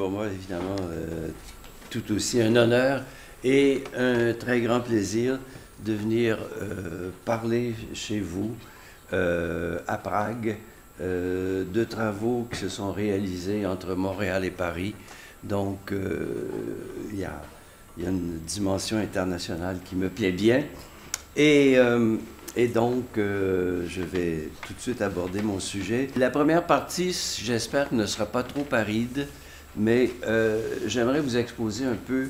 pour moi, évidemment, tout aussi un honneur et un très grand plaisir de venir parler chez vous à Prague de travaux qui se sont réalisés entre Montréal et Paris. Donc, il y a une dimension internationale qui me plaît bien. Et donc, je vais tout de suite aborder mon sujet. La première partie, j'espère, ne sera pas trop aride, mais j'aimerais vous exposer un peu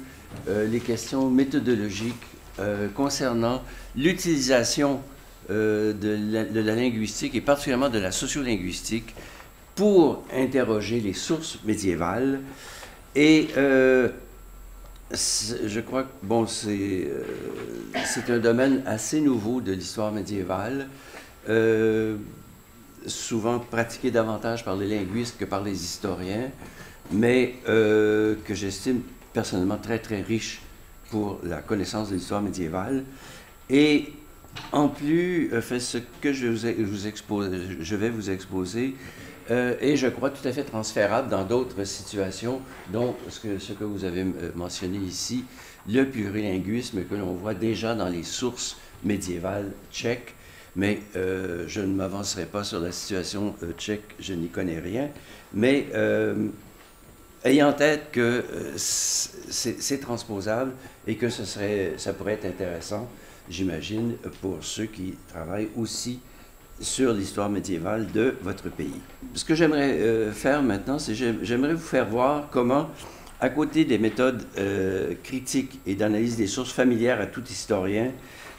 les questions méthodologiques concernant l'utilisation de la linguistique et particulièrement de la sociolinguistique pour interroger les sources médiévales. Et je crois que bon, c'est un domaine assez nouveau de l'histoire médiévale, souvent pratiqué davantage par les linguistes que par les historiens, mais que j'estime personnellement très très riche pour la connaissance de l'histoire médiévale. Et en plus, ce que je vais vous exposer est, je crois, tout à fait transférable dans d'autres situations, dont ce que vous avez mentionné ici, le plurilinguisme que l'on voit déjà dans les sources médiévales tchèques, mais je ne m'avancerai pas sur la situation tchèque, je n'y connais rien, mais ayant en tête que c'est transposable et que ça pourrait être intéressant, j'imagine, pour ceux qui travaillent aussi sur l'histoire médiévale de votre pays. Ce que j'aimerais faire maintenant, c'est j'aimerais vous faire voir comment, à côté des méthodes critiques et d'analyse des sources familières à tout historien,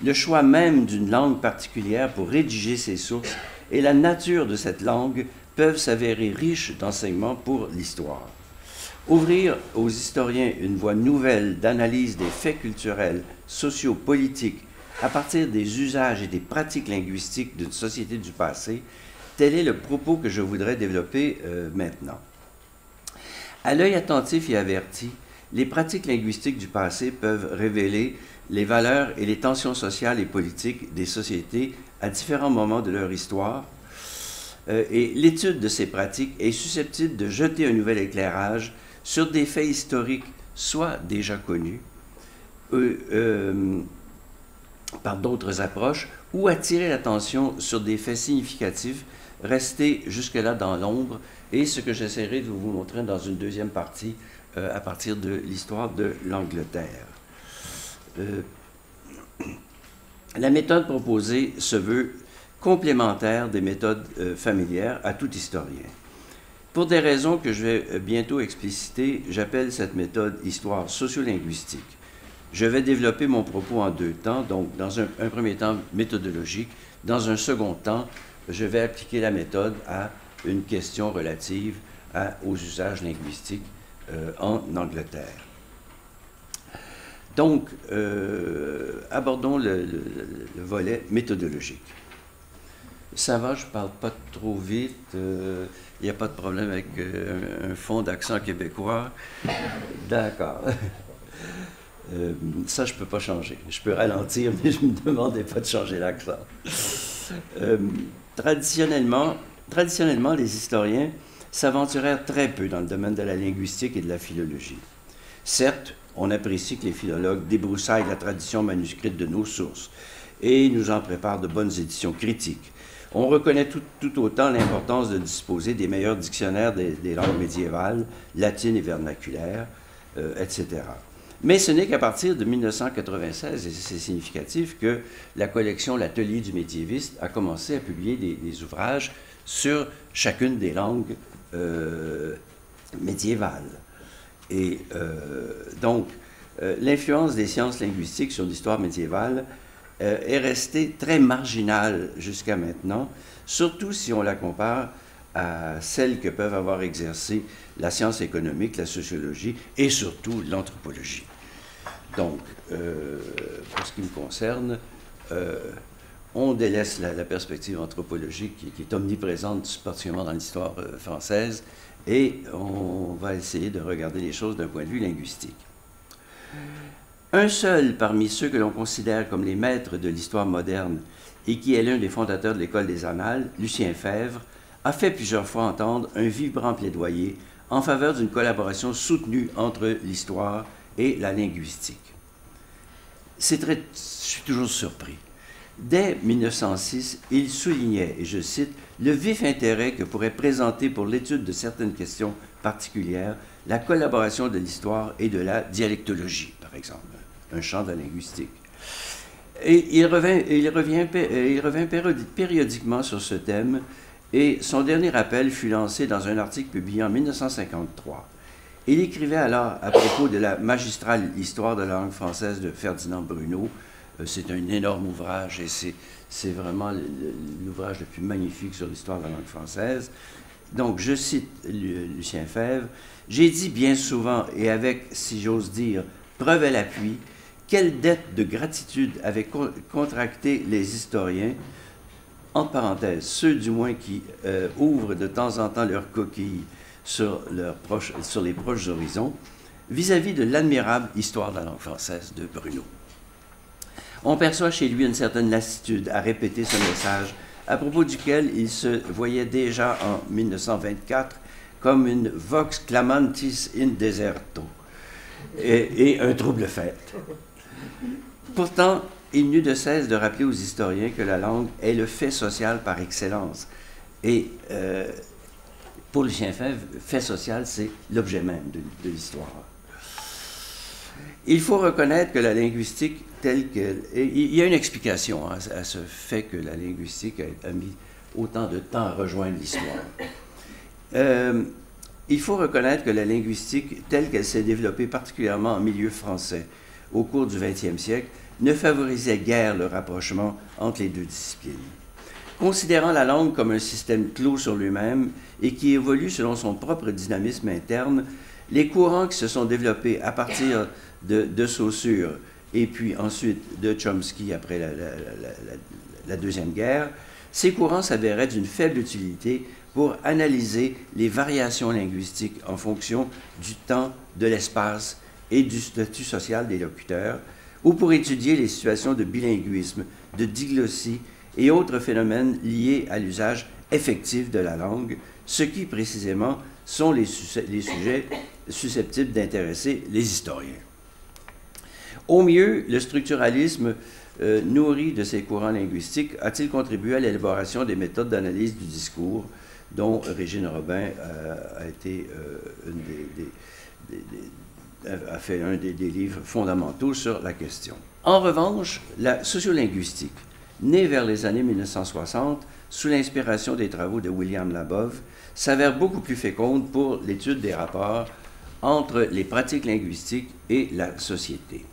le choix même d'une langue particulière pour rédiger ces sources et la nature de cette langue peuvent s'avérer riches d'enseignements pour l'histoire. Ouvrir aux historiens une voie nouvelle d'analyse des faits culturels, sociaux, politiques, à partir des usages et des pratiques linguistiques d'une société du passé, tel est le propos que je voudrais développer maintenant. À l'œil attentif et averti, les pratiques linguistiques du passé peuvent révéler les valeurs et les tensions sociales et politiques des sociétés à différents moments de leur histoire, et l'étude de ces pratiques est susceptible de jeter un nouvel éclairage sur des faits historiques soit déjà connus, par d'autres approches, ou attirer l'attention sur des faits significatifs restés jusque-là dans l'ombre, et ce que j'essaierai de vous montrer dans une deuxième partie à partir de l'histoire de l'Angleterre. La méthode proposée se veut complémentaire des méthodes familières à tout historien. Pour des raisons que je vais bientôt expliciter, j'appelle cette méthode histoire sociolinguistique. Je vais développer mon propos en deux temps, donc dans un premier temps méthodologique, dans un second temps, je vais appliquer la méthode à une question relative aux usages linguistiques en Angleterre. Donc, abordons le volet méthodologique. Ça va, je ne parle pas trop vite, il n'y a pas de problème avec un fond d'accent québécois. D'accord. Ça, je ne peux pas changer. Je peux ralentir, mais je ne me demandais pas de changer l'accent. Traditionnellement, les historiens s'aventurèrent très peu dans le domaine de la linguistique et de la philologie. Certes, on apprécie que les philologues débroussaillent la tradition manuscrite de nos sources et nous en préparent de bonnes éditions critiques. On reconnaît tout autant l'importance de disposer des meilleurs dictionnaires des langues médiévales, latines et vernaculaires, etc. Mais ce n'est qu'à partir de 1996, et c'est significatif, que la collection L'Atelier du médiéviste a commencé à publier des ouvrages sur chacune des langues médiévales. Et donc, l'influence des sciences linguistiques sur l'histoire médiévale est restée très marginale jusqu'à maintenant, surtout si on la compare à celles que peuvent avoir exercées la science économique, la sociologie et surtout l'anthropologie. Donc, pour ce qui me concerne, on délaisse la perspective anthropologique qui est omniprésente, particulièrement dans l'histoire française, et on va essayer de regarder les choses d'un point de vue linguistique. Un seul parmi ceux que l'on considère comme les maîtres de l'histoire moderne et qui est l'un des fondateurs de l'École des Annales, Lucien Febvre, a fait plusieurs fois entendre un vibrant plaidoyer en faveur d'une collaboration soutenue entre l'histoire et la linguistique. Je suis toujours surpris. Dès 1906, il soulignait, et je cite, « le vif intérêt que pourrait présenter pour l'étude de certaines questions particulières la collaboration de l'histoire et de la dialectologie, par exemple, un champ de la linguistique. » Et il revient périodiquement sur ce thème, et son dernier appel fut lancé dans un article publié en 1953. Il écrivait alors à propos de la magistrale Histoire de la langue française de Ferdinand Bruneau. C'est un énorme ouvrage et c'est vraiment l'ouvrage le plus magnifique sur l'histoire de la langue française. Donc, je cite Lucien Febvre, « J'ai dit bien souvent, et avec, si j'ose dire, preuve à l'appui, quelle dette de gratitude avaient contracté les historiens, entre parenthèses, ceux du moins qui ouvrent de temps en temps leurs coquilles sur les proches horizons, vis-à-vis de l'admirable histoire de la langue française de Bruneau. » On perçoit chez lui une certaine lassitude à répéter ce message, à propos duquel il se voyait déjà en 1924 comme une vox clamantis in deserto et un trouble fait. Pourtant, il n'eut de cesse de rappeler aux historiens que la langue est le fait social par excellence. Et pour Lucien Febvre, fait social, c'est l'objet même de l'histoire. Il faut reconnaître que la linguistique telle qu'elle... Il y a une explication à ce fait que la linguistique a mis autant de temps à rejoindre l'histoire. Il faut reconnaître que la linguistique telle qu'elle s'est développée particulièrement en milieu français au cours du XXe siècle ne favorisait guère le rapprochement entre les deux disciplines. Considérant la langue comme un système clos sur lui-même et qui évolue selon son propre dynamisme interne, les courants qui se sont développés à partir de Saussure et puis ensuite de Chomsky après la Deuxième Guerre, ces courants s'avéraient d'une faible utilité pour analyser les variations linguistiques en fonction du temps, de l'espace et du statut social des locuteurs, ou pour étudier les situations de bilinguisme, de diglossie et autres phénomènes liés à l'usage effectif de la langue, ce qui précisément sont les sujets susceptibles d'intéresser les historiens. Au mieux, le structuralisme nourri de ces courants linguistiques a-t-il contribué à l'élaboration des méthodes d'analyse du discours dont Régine Robin a fait un des livres fondamentaux sur la question. En revanche, la sociolinguistique, née vers les années 1960 sous l'inspiration des travaux de William Labov, s'avère beaucoup plus féconde pour l'étude des rapports entre les pratiques linguistiques et la société.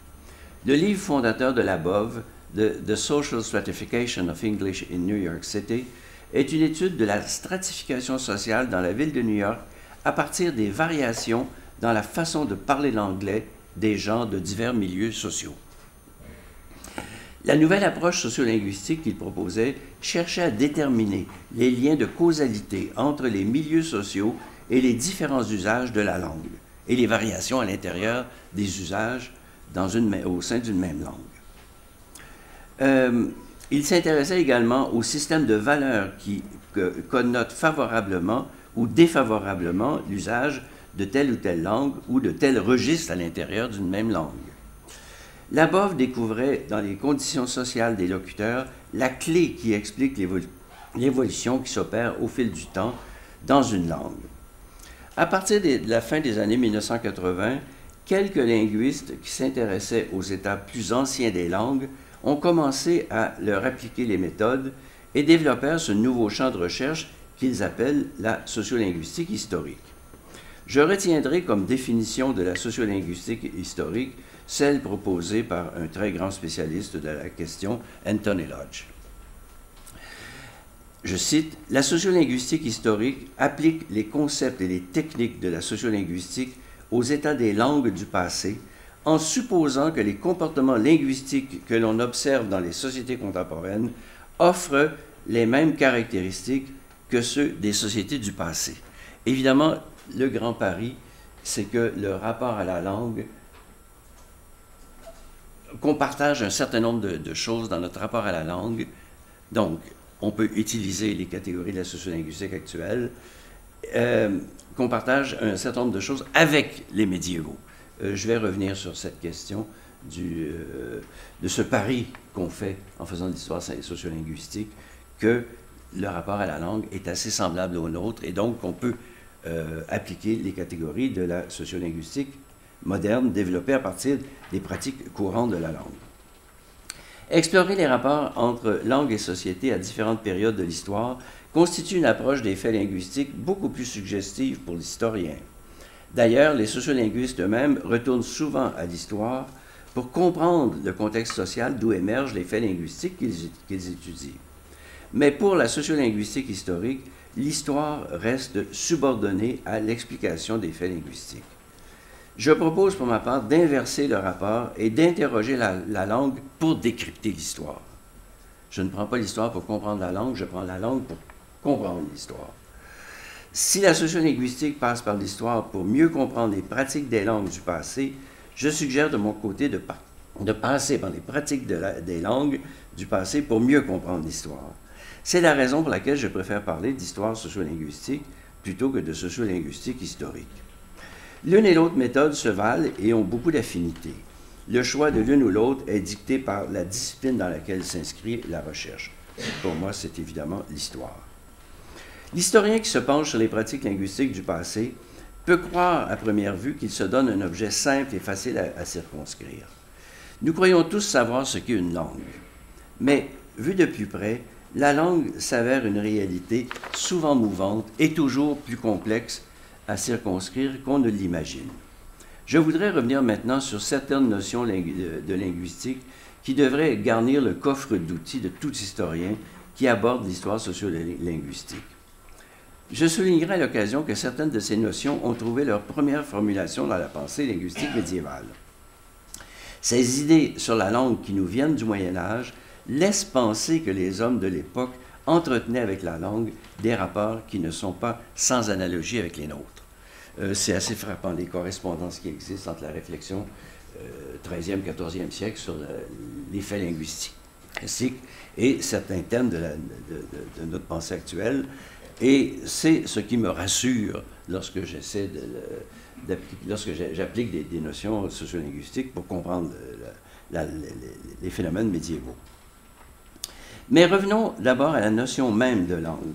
Le livre fondateur de Labov, The Social Stratification of English in New York City, est une étude de la stratification sociale dans la ville de New York à partir des variations dans la façon de parler l'anglais des gens de divers milieux sociaux. La nouvelle approche sociolinguistique qu'il proposait cherchait à déterminer les liens de causalité entre les milieux sociaux et les différents usages de la langue et les variations à l'intérieur des usages au sein d'une même langue. Il s'intéressait également au système de valeurs qui connotent favorablement ou défavorablement l'usage de telle ou telle langue ou de tel registre à l'intérieur d'une même langue. Labov découvrait dans les conditions sociales des locuteurs la clé qui explique l'évolution qui s'opère au fil du temps dans une langue. À partir de la fin des années 1980, quelques linguistes qui s'intéressaient aux états plus anciens des langues ont commencé à leur appliquer les méthodes et développèrent ce nouveau champ de recherche qu'ils appellent la sociolinguistique historique. Je retiendrai comme définition de la sociolinguistique historique celle proposée par un très grand spécialiste de la question, Anthony Lodge. Je cite, « La sociolinguistique historique applique les concepts et les techniques de la sociolinguistique aux états des langues du passé, en supposant que les comportements linguistiques que l'on observe dans les sociétés contemporaines offrent les mêmes caractéristiques que ceux des sociétés du passé. » Évidemment, le grand pari, c'est que le rapport à la langue, qu'on partage un certain nombre de choses dans notre rapport à la langue, donc on peut utiliser les catégories de la sociolinguistique actuelle, qu'on partage un certain nombre de choses avec les médiévaux. Je vais revenir sur cette question de ce pari qu'on fait en faisant de l'histoire sociolinguistique, que le rapport à la langue est assez semblable au nôtre, et donc qu'on peut appliquer les catégories de la sociolinguistique moderne développée à partir des pratiques courantes de la langue. Explorer les rapports entre langue et société à différentes périodes de l'histoire constitue une approche des faits linguistiques beaucoup plus suggestive pour l'historien. D'ailleurs, les sociolinguistes eux-mêmes retournent souvent à l'histoire pour comprendre le contexte social d'où émergent les faits linguistiques qu'ils étudient. Mais pour la sociolinguistique historique, l'histoire reste subordonnée à l'explication des faits linguistiques. Je propose pour ma part d'inverser le rapport et d'interroger la langue pour décrypter l'histoire. Je ne prends pas l'histoire pour comprendre la langue, je prends la langue pour comprendre l'histoire. Si la sociolinguistique passe par l'histoire pour mieux comprendre les pratiques des langues du passé, je suggère de mon côté de passer par les pratiques des langues du passé pour mieux comprendre l'histoire. C'est la raison pour laquelle je préfère parler d'histoire sociolinguistique plutôt que de sociolinguistique historique. L'une et l'autre méthode se valent et ont beaucoup d'affinités. Le choix de l'une ou l'autre est dicté par la discipline dans laquelle s'inscrit la recherche. Pour moi, c'est évidemment l'histoire. L'historien qui se penche sur les pratiques linguistiques du passé peut croire à première vue qu'il se donne un objet simple et facile à circonscrire. Nous croyons tous savoir ce qu'est une langue. Mais, vu de plus près, la langue s'avère une réalité souvent mouvante et toujours plus complexe à circonscrire qu'on ne l'imagine. Je voudrais revenir maintenant sur certaines notions de linguistique qui devraient garnir le coffre d'outils de tout historien qui aborde l'histoire sociolinguistique. Je soulignerai à l'occasion que certaines de ces notions ont trouvé leur première formulation dans la pensée linguistique médiévale. Ces idées sur la langue qui nous viennent du Moyen Âge laissent penser que les hommes de l'époque entretenaient avec la langue des rapports qui ne sont pas sans analogie avec les nôtres. C'est assez frappant, les correspondances qui existent entre la réflexion 13e, 14e siècle sur les faits linguistiques et certains thèmes de notre pensée actuelle. Et c'est ce qui me rassure lorsque j'applique des notions sociolinguistiques pour comprendre les phénomènes médiévaux. Mais revenons d'abord à la notion même de langue.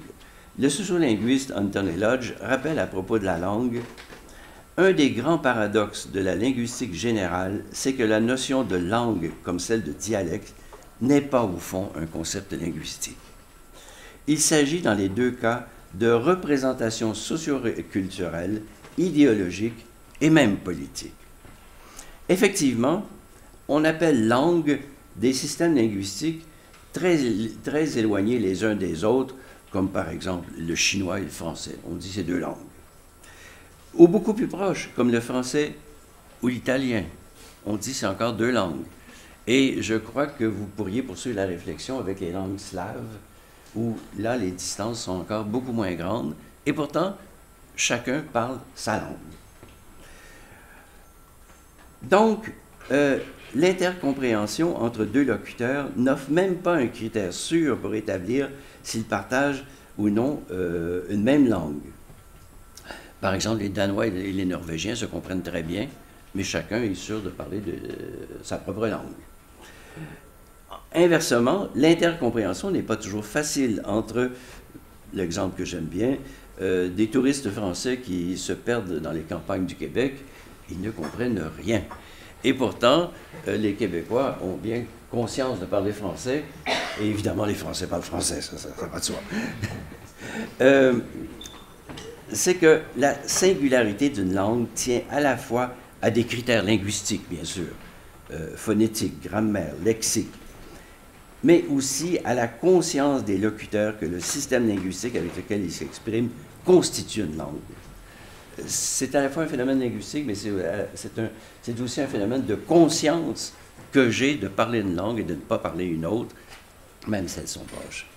Le sociolinguiste Anthony Lodge rappelle à propos de la langue: un des grands paradoxes de la linguistique générale, c'est que la notion de langue, comme celle de dialecte, n'est pas au fond un concept linguistique. Il s'agit dans les deux cas de représentations socio-culturelles, idéologiques et même politiques. Effectivement, on appelle langue des systèmes linguistiques très éloignés les uns des autres, comme par exemple le chinois et le français. On dit ces deux langues. Ou beaucoup plus proches, comme le français ou l'italien. On dit c'est encore deux langues. Et je crois que vous pourriez poursuivre la réflexion avec les langues slaves, où là, les distances sont encore beaucoup moins grandes, et pourtant, chacun parle sa langue. Donc, l'intercompréhension entre deux locuteurs n'offre même pas un critère sûr pour établir s'ils partagent ou non une même langue. Par exemple, les Danois et les Norvégiens se comprennent très bien, mais chacun est sûr de parler de sa propre langue. Inversement, l'intercompréhension n'est pas toujours facile entre, l'exemple que j'aime bien, des touristes français qui se perdent dans les campagnes du Québec, ils ne comprennent rien. Et pourtant, les Québécois ont bien conscience de parler français, et évidemment, les Français parlent français, ça va de soi. C'est que la singularité d'une langue tient à la fois à des critères linguistiques, bien sûr, phonétique, grammaire, lexique, mais aussi à la conscience des locuteurs que le système linguistique avec lequel ils s'expriment constitue une langue. C'est à la fois un phénomène linguistique, mais c'est aussi un phénomène de conscience que j'ai de parler une langue et de ne pas parler une autre, même si elles sont proches.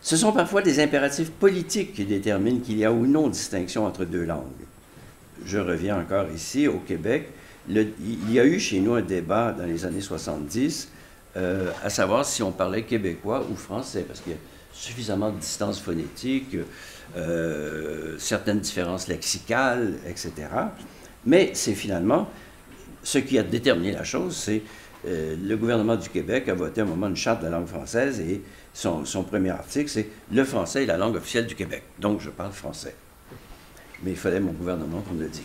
Ce sont parfois des impératifs politiques qui déterminent qu'il y a ou non distinction entre deux langues. Je reviens encore ici, au Québec. Il y a eu chez nous un débat dans les années 70, à savoir si on parlait québécois ou français, parce que suffisamment de distance phonétique, certaines différences lexicales, etc. Mais c'est finalement, ce qui a déterminé la chose, c'est le gouvernement du Québec a voté à un moment une charte de la langue française et son premier article, c'est « Le français est la langue officielle du Québec ». Donc, je parle français. Mais il fallait mon gouvernement pour me le dire.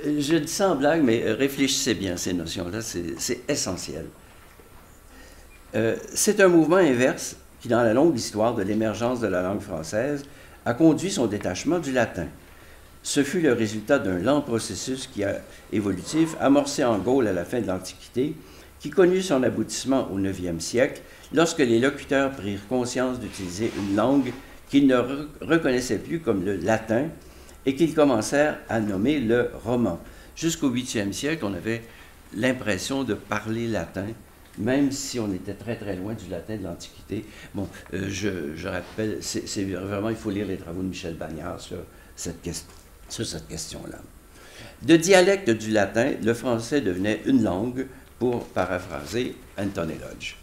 Je dis ça en blague, mais réfléchissez bien à ces notions-là, c'est essentiel. C'est un mouvement inverse qui, dans la longue histoire de l'émergence de la langue française, a conduit son détachement du latin. Ce fut le résultat d'un lent processus évolutif amorcé en Gaule à la fin de l'Antiquité, qui connut son aboutissement au 9e siècle, lorsque les locuteurs prirent conscience d'utiliser une langue qu'ils ne reconnaissaient plus comme le latin et qu'ils commencèrent à nommer le roman. Jusqu'au 8e siècle, on avait l'impression de parler latin, même si on était très très loin du latin de l'Antiquité. Bon, je rappelle, c'est vraiment, il faut lire les travaux de Michel Bagnard sur cette question-là. De dialecte du latin, le français devenait une langue, pour paraphraser Anthony Lodge.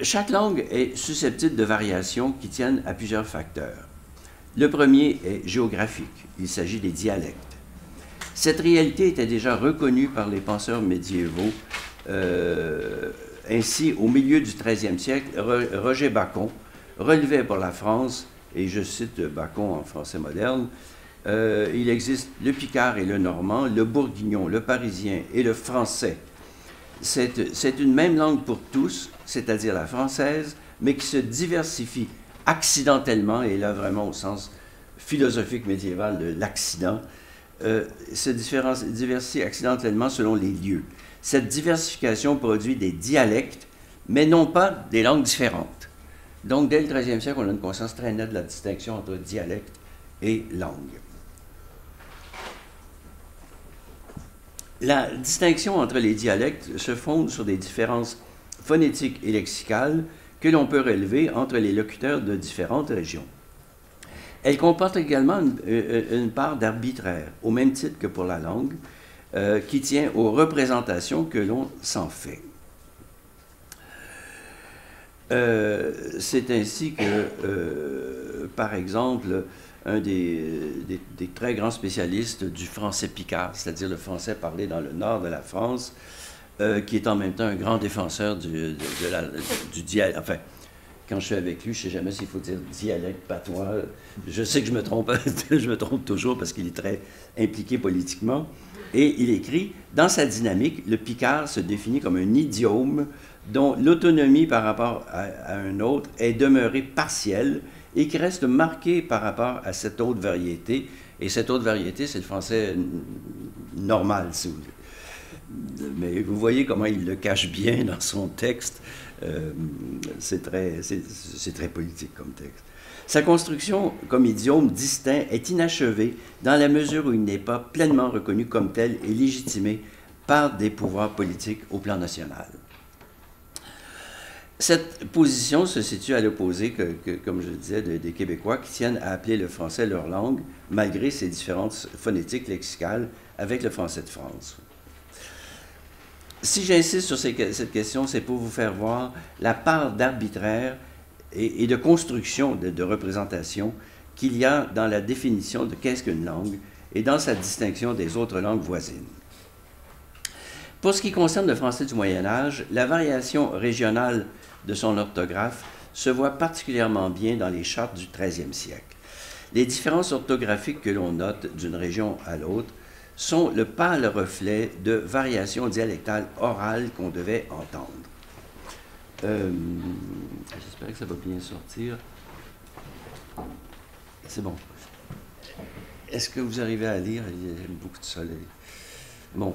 Chaque langue est susceptible de variations qui tiennent à plusieurs facteurs. Le premier est géographique, il s'agit des dialectes. Cette réalité était déjà reconnue par les penseurs médiévaux. Ainsi, au milieu du XIIIe siècle, Roger Bacon relevait pour la France, et je cite Bacon en français moderne, il existe le picard et le normand, le bourguignon, le parisien et le français. C'est une même langue pour tous, c'est-à-dire la française, mais qui se diversifie accidentellement, et là vraiment au sens philosophique médiéval de l'accident, se diversifie accidentellement selon les lieux. Cette diversification produit des dialectes, mais non pas des langues différentes. Donc, dès le XIIIe siècle, on a une conscience très nette de la distinction entre dialecte et langue. La distinction entre les dialectes se fonde sur des différences phonétiques et lexicales que l'on peut relever entre les locuteurs de différentes régions. Elle comporte également une part d'arbitraire, au même titre que pour la langue, qui tient aux représentations que l'on s'en fait. C'est ainsi que, par exemple, un des très grands spécialistes du français picard, c'est-à-dire le français parlé dans le nord de la France, qui est en même temps un grand défenseur du dialecte. Enfin, quand je suis avec lui, je ne sais jamais s'il faut dire dialecte, patois. Je sais que je me trompe, je me trompe toujours parce qu'il est très impliqué politiquement. Et il écrit, dans sa dynamique, le picard se définit comme un idiome dont l'autonomie par rapport à un autre est demeurée partielle et qui reste marquée par rapport à cette autre variété. Et cette autre variété, c'est le français normal, si vous voulez. Mais vous voyez comment il le cache bien dans son texte. C'est très politique comme texte. Sa construction comme idiome distinct est inachevée dans la mesure où il n'est pas pleinement reconnu comme tel et légitimé par des pouvoirs politiques au plan national. Cette position se situe à l'opposé, comme je le disais, des Québécois qui tiennent à appeler le français leur langue, malgré ses différences phonétiques lexicales avec le français de France. Si j'insiste sur cette question, c'est pour vous faire voir la part d'arbitraire et de construction, de représentation qu'il y a dans la définition de qu'est-ce qu'une langue et dans sa distinction des autres langues voisines. Pour ce qui concerne le français du Moyen Âge, la variation régionale de son orthographe se voit particulièrement bien dans les chartes du XIIIe siècle. Les différences orthographiques que l'on note d'une région à l'autre sont le pâle reflet de variations dialectales orales qu'on devait entendre. J'espère que ça va bien sortir. C'est bon. Est-ce que vous arrivez à lire? Il y a beaucoup de soleil. Bon.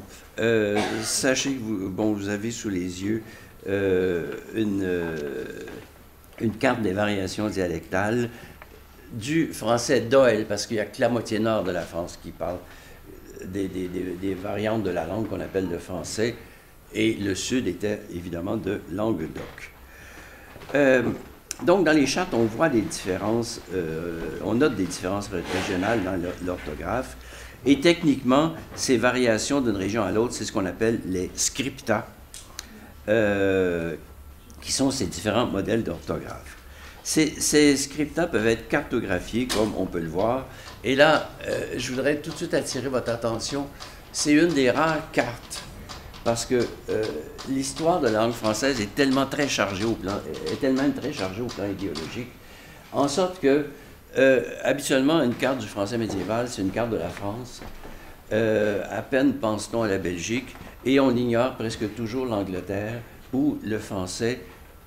Sachez que vous avez sous les yeux une carte des variations dialectales du français d'Oël, parce qu'il n'y a que la moitié nord de la France qui parle des variantes de la langue qu'on appelle le français, et le sud était évidemment de Languedoc. Donc, dans les chartes, on voit des différences, on note des différences régionales dans l'orthographe, et techniquement, ces variations d'une région à l'autre, c'est ce qu'on appelle les scripta. qui sont ces différents modèles d'orthographe. Ces scripta peuvent être cartographiés, comme on peut le voir. Et là, je voudrais tout de suite attirer votre attention. C'est une des rares cartes, parce que l'histoire de la langue française est tellement très chargée au plan idéologique, en sorte que, habituellement, une carte du français médiéval, c'est une carte de la France. À peine pense-t-on à la Belgique, et on ignore presque toujours l'Angleterre, où le français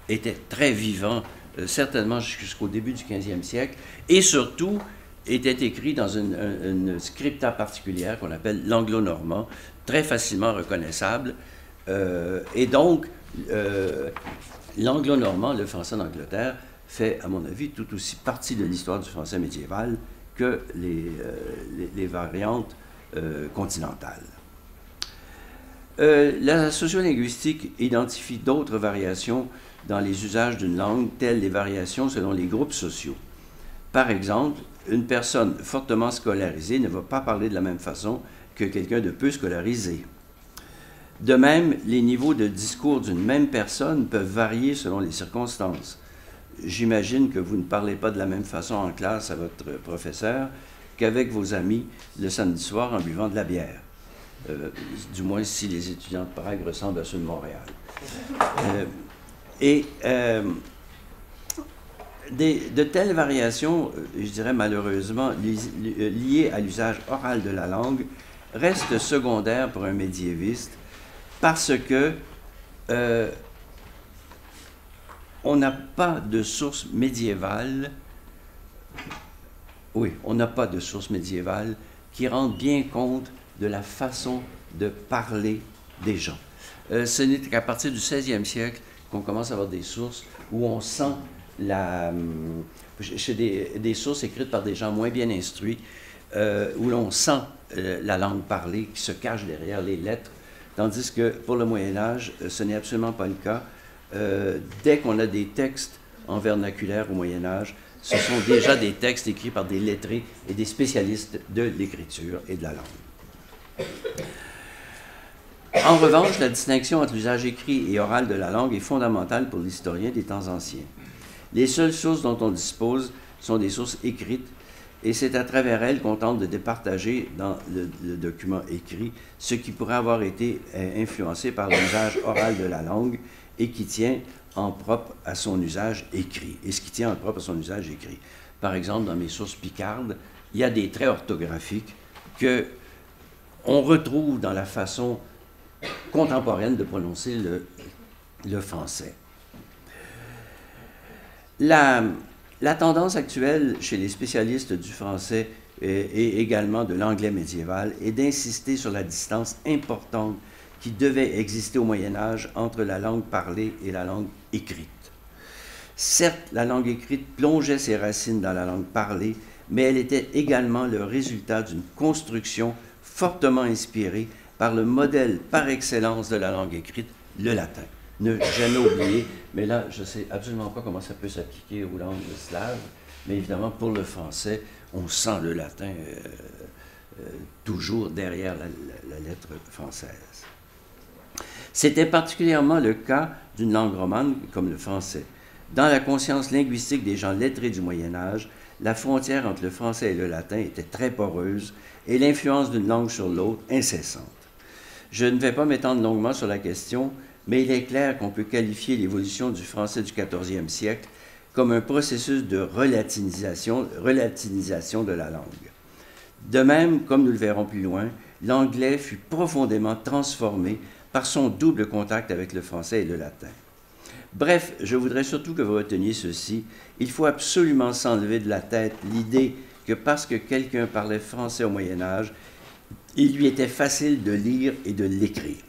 était très vivant, certainement jusqu'au début du 15e siècle, et surtout était écrit dans une scripta particulière qu'on appelle l'anglo-normand, très facilement reconnaissable. Et donc, l'anglo-normand, le français d'Angleterre, fait, à mon avis, tout aussi partie de l'histoire du français médiéval que les variantes continentales. La sociolinguistique identifie d'autres variations dans les usages d'une langue, telles les variations selon les groupes sociaux. Par exemple, une personne fortement scolarisée ne va pas parler de la même façon que quelqu'un de peu scolarisé. De même, les niveaux de discours d'une même personne peuvent varier selon les circonstances. J'imagine que vous ne parlez pas de la même façon en classe à votre professeur qu'avec vos amis le samedi soir en buvant de la bière. Du moins si les étudiants de Prague ressemblent à ceux de Montréal. De telles variations, je dirais malheureusement, liées à l'usage oral de la langue, restent secondaires pour un médiéviste parce que on n'a pas de source médiévale, on n'a pas de source médiévale qui rende bien compte de la façon de parler des gens. Ce n'est qu'à partir du 16e siècle qu'on commence à avoir des sources où on sent chez des sources écrites par des gens moins bien instruits, où l'on sent la langue parlée qui se cache derrière les lettres, tandis que pour le Moyen-Âge, ce n'est absolument pas le cas. Dès qu'on a des textes en vernaculaire au Moyen-Âge, ce sont déjà des textes écrits par des lettrés et des spécialistes de l'écriture et de la langue. En revanche, la distinction entre l'usage écrit et oral de la langue est fondamentale pour l'historien des temps anciens. Les seules sources dont on dispose sont des sources écrites, et c'est à travers elles qu'on tente de départager dans le document écrit ce qui pourrait avoir été influencé par l'usage oral de la langue et qui tient en propre à son usage écrit. Par exemple, dans mes sources picardes, il y a des traits orthographiques que on retrouve dans la façon contemporaine de prononcer le français. La tendance actuelle chez les spécialistes du français et également de l'anglais médiéval est d'insister sur la distance importante qui devait exister au Moyen Âge entre la langue parlée et la langue écrite. Certes, la langue écrite plongeait ses racines dans la langue parlée, mais elle était également le résultat d'une construction fortement inspirée par le modèle par excellence de la langue écrite, le latin. Ne jamais oublier, mais là, je ne sais absolument pas comment ça peut s'appliquer aux langues slaves, mais évidemment, pour le français, on sent le latin toujours derrière la lettre française. C'était particulièrement le cas d'une langue romane comme le français. Dans la conscience linguistique des gens lettrés du Moyen Âge, la frontière entre le français et le latin était très poreuse et l'influence d'une langue sur l'autre incessante. Je ne vais pas m'étendre longuement sur la question, mais il est clair qu'on peut qualifier l'évolution du français du 14e siècle comme un processus de relatinisation de la langue. De même, comme nous le verrons plus loin, l'anglais fut profondément transformé par son double contact avec le français et le latin. Bref, je voudrais surtout que vous reteniez ceci. Il faut absolument s'enlever de la tête l'idée que parce que quelqu'un parlait français au Moyen Âge, il lui était facile de lire et de l'écrire.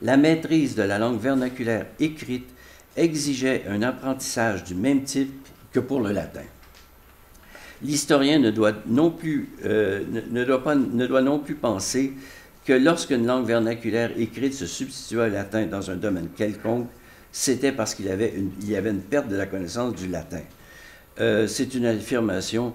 La maîtrise de la langue vernaculaire écrite exigeait un apprentissage du même type que pour le latin. L'historien ne doit non plus penser que lorsqu'une langue vernaculaire écrite se substitua au latin dans un domaine quelconque, c'était parce qu'il y avait une perte de la connaissance du latin. C'est une affirmation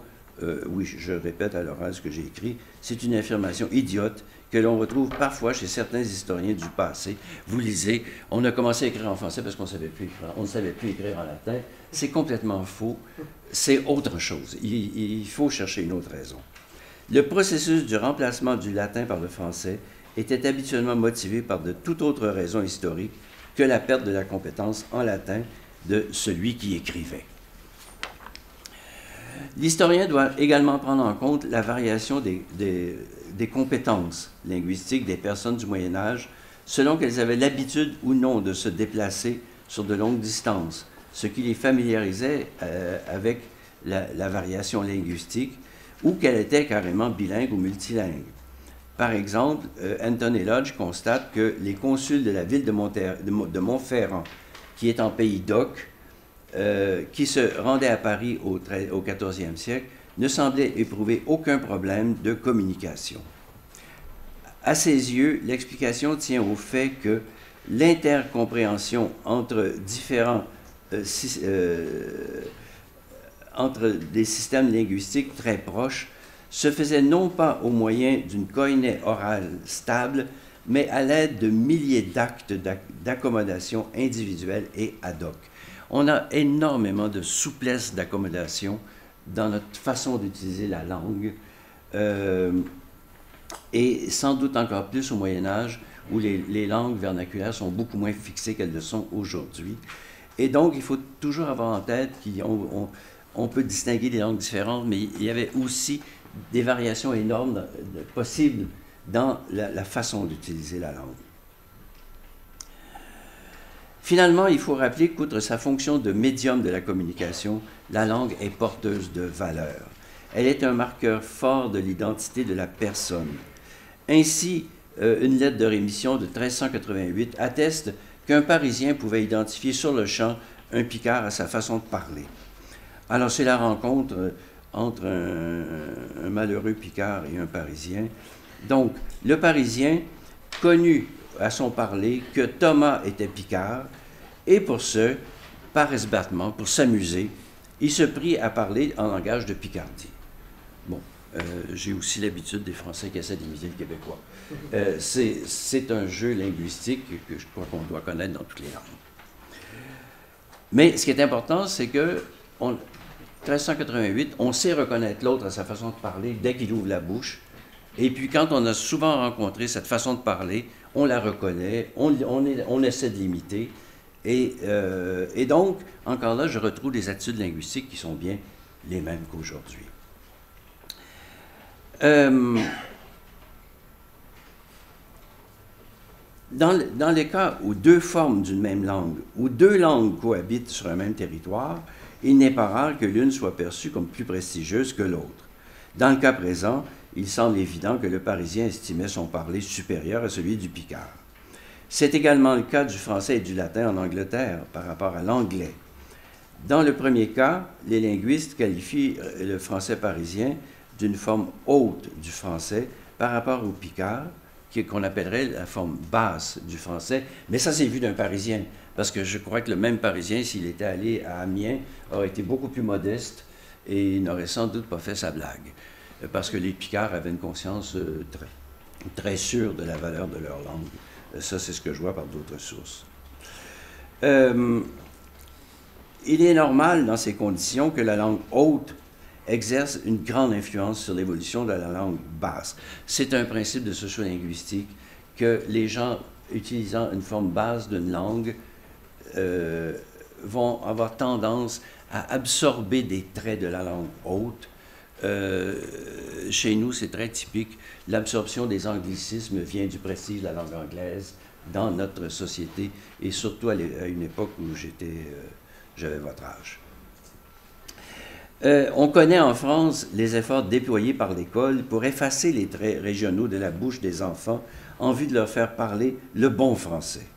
oui, je répète à l'oral ce que j'ai écrit, c'est une affirmation idiote que l'on retrouve parfois chez certains historiens du passé. Vous lisez, on a commencé à écrire en français parce qu'on ne savait plus écrire en latin. C'est complètement faux. C'est autre chose. Il faut chercher une autre raison. Le processus du remplacement du latin par le français était habituellement motivé par de toute autre raison historique que la perte de la compétence en latin de celui qui écrivait. L'historien doit également prendre en compte la variation des compétences linguistiques des personnes du Moyen Âge selon qu'elles avaient l'habitude ou non de se déplacer sur de longues distances, ce qui les familiarisait avec la variation linguistique, ou qu'elle était carrément bilingue ou multilingue. Par exemple, Anthony Lodge constate que les consuls de la ville de Montferrand, qui est en Pays d'Oc, qui se rendaient à Paris au XIVe siècle, ne semblaient éprouver aucun problème de communication. À ses yeux, l'explication tient au fait que l'intercompréhension entre des systèmes linguistiques très proches se faisait non pas au moyen d'une koiné orale stable, mais à l'aide de milliers d'actes d'accommodation individuelle et ad hoc. On a énormément de souplesse d'accommodation dans notre façon d'utiliser la langue, et sans doute encore plus au Moyen Âge, où les langues vernaculaires sont beaucoup moins fixées qu'elles le sont aujourd'hui. Et donc, il faut toujours avoir en tête qu'on peut distinguer des langues différentes, mais il y avait aussi des variations énormes possibles dans la façon d'utiliser la langue. Finalement, il faut rappeler qu'outre sa fonction de médium de la communication, la langue est porteuse de valeurs. Elle est un marqueur fort de l'identité de la personne. Ainsi, une lettre de rémission de 1388 atteste qu'un Parisien pouvait identifier sur le champ un Picard à sa façon de parler. Alors, c'est la rencontre entre un malheureux Picard et un Parisien. Donc, le Parisien connut à son parler que Thomas était Picard, et pour ce, par esbattement, pour s'amuser, il se prit à parler en langage de Picardie. Bon, j'ai aussi l'habitude des Français qui essaient d'imiter le Québécois. C'est un jeu linguistique que je crois qu'on doit connaître dans toutes les langues. Mais ce qui est important, c'est que 1388, on sait reconnaître l'autre à sa façon de parler dès qu'il ouvre la bouche. Et puis, quand on a souvent rencontré cette façon de parler, on la reconnaît, on essaie de l'imiter. Et donc, encore là, je retrouve des attitudes linguistiques qui sont bien les mêmes qu'aujourd'hui. Dans les cas où deux formes d'une même langue, ou deux langues cohabitent sur un même territoire, il n'est pas rare que l'une soit perçue comme plus prestigieuse que l'autre. Dans le cas présent, il semble évident que le Parisien estimait son parler supérieur à celui du Picard. C'est également le cas du français et du latin en Angleterre par rapport à l'anglais. Dans le premier cas, les linguistes qualifient le français parisien d'une forme haute du français par rapport au Picard, qu'on appellerait la forme basse du français. Mais ça, c'est vu d'un Parisien, parce que je crois que le même Parisien, s'il était allé à Amiens, aurait été beaucoup plus modeste et il n'aurait sans doute pas fait sa blague, parce que les Picards avaient une conscience très sûre de la valeur de leur langue. Ça, c'est ce que je vois par d'autres sources. Il est normal, dans ces conditions, que la langue haute exerce une grande influence sur l'évolution de la langue basse. C'est un principe de sociolinguistique que les gens utilisant une forme basse d'une langue vont avoir tendance à absorber des traits de la langue haute. Chez nous, c'est très typique. L'absorption des anglicismes vient du prestige de la langue anglaise dans notre société, et surtout à une époque où j'avais votre âge. On connaît en France les efforts déployés par l'école pour effacer les traits régionaux de la bouche des enfants en vue de leur faire parler le bon français.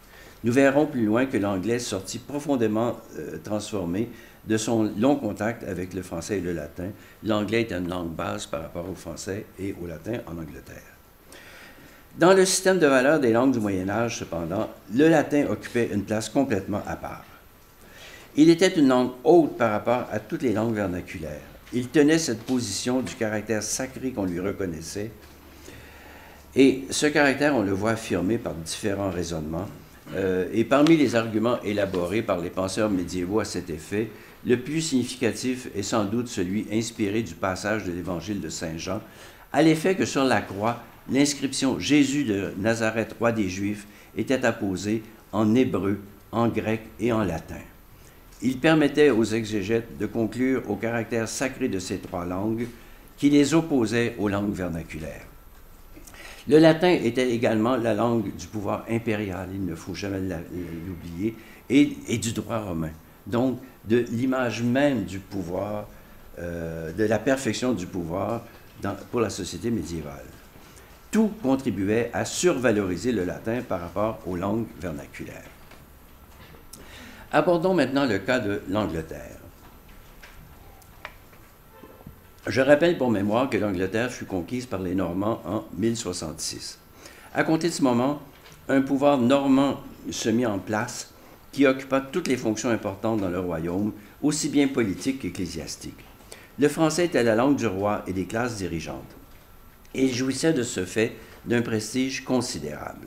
Nous verrons plus loin que l'anglais sortit profondément transformé de son long contact avec le français et le latin. L'anglais est une langue basse par rapport au français et au latin en Angleterre. Dans le système de valeurs des langues du Moyen Âge, cependant, le latin occupait une place complètement à part. Il était une langue haute par rapport à toutes les langues vernaculaires. Il tenait cette position du caractère sacré qu'on lui reconnaissait. Et ce caractère, on le voit affirmé par différents raisonnements. Et parmi les arguments élaborés par les penseurs médiévaux à cet effet, le plus significatif est sans doute celui inspiré du passage de l'Évangile de Saint Jean, à l'effet que sur la croix, l'inscription « Jésus de Nazareth, roi des Juifs » était apposée en hébreu, en grec et en latin. Il permettait aux exégètes de conclure au caractère sacré de ces trois langues qui les opposaient aux langues vernaculaires. Le latin était également la langue du pouvoir impérial, il ne faut jamais l'oublier, et du droit romain. Donc, de l'image même du pouvoir, de la perfection du pouvoir pour la société médiévale. Tout contribuait à survaloriser le latin par rapport aux langues vernaculaires. Abordons maintenant le cas de l'Angleterre. Je rappelle pour mémoire que l'Angleterre fut conquise par les Normands en 1066. À compter de ce moment, un pouvoir normand se mit en place qui occupa toutes les fonctions importantes dans le royaume, aussi bien politiques qu'ecclésiastiques. Le français était la langue du roi et des classes dirigeantes, et il jouissait de ce fait d'un prestige considérable.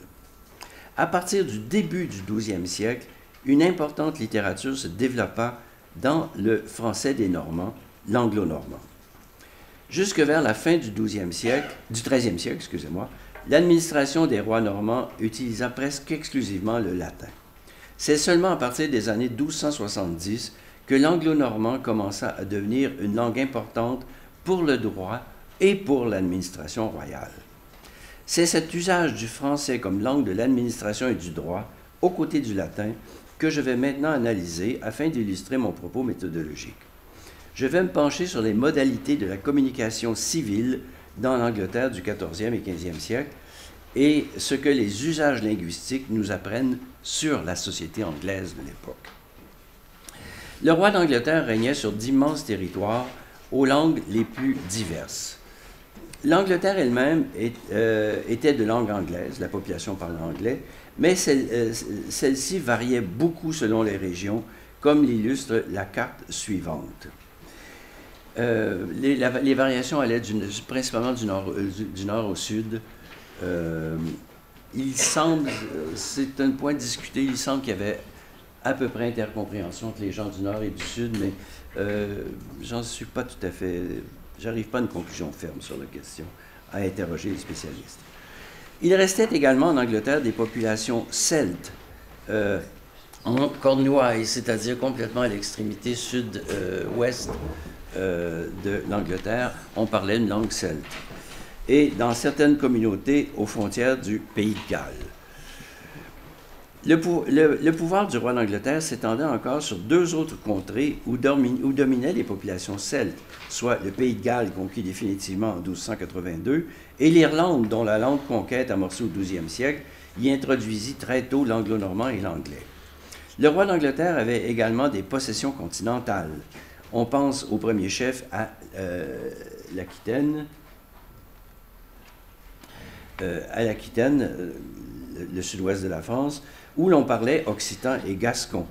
À partir du début du XIIe siècle, une importante littérature se développa dans le français des Normands, l'anglo-normand. Jusque vers la fin du XIIIe siècle, du XIIIe siècle, excusez-moi, l'administration des rois normands utilisa presque exclusivement le latin. C'est seulement à partir des années 1270 que l'anglo-normand commença à devenir une langue importante pour le droit et pour l'administration royale. C'est cet usage du français comme langue de l'administration et du droit, aux côtés du latin, que je vais maintenant analyser afin d'illustrer mon propos méthodologique. Je vais me pencher sur les modalités de la communication civile dans l'Angleterre du 14e et 15e siècle et ce que les usages linguistiques nous apprennent sur la société anglaise de l'époque. Le roi d'Angleterre régnait sur d'immenses territoires aux langues les plus diverses. L'Angleterre elle-même était de langue anglaise, la population parlait anglais, mais celle-ci variait beaucoup selon les régions, comme l'illustre la carte suivante. Les variations allaient principalement du nord au sud. Il semble, c'est un point discuté, il semble qu'il y avait à peu près intercompréhension entre les gens du nord et du sud, mais j'en suis pas tout à fait, j'arrive pas à une conclusion ferme sur la question, à interroger les spécialistes. Il restait également en Angleterre des populations celtes, en Cornouailles, c'est-à-dire complètement à l'extrémité sud-ouest de l'Angleterre, on parlait une langue celte. Et dans certaines communautés aux frontières du Pays de Galles. Le pouvoir du roi d'Angleterre s'étendait encore sur deux autres contrées où dominaient les populations celtes, soit le Pays de Galles conquis définitivement en 1282 et l'Irlande dont la lente conquête amorcée au XIIe siècle y introduisit très tôt l'anglo-normand et l'anglais. Le roi d'Angleterre avait également des possessions continentales. On pense au premier chef à l'Aquitaine, le sud-ouest de la France, où l'on parlait occitan et gascon,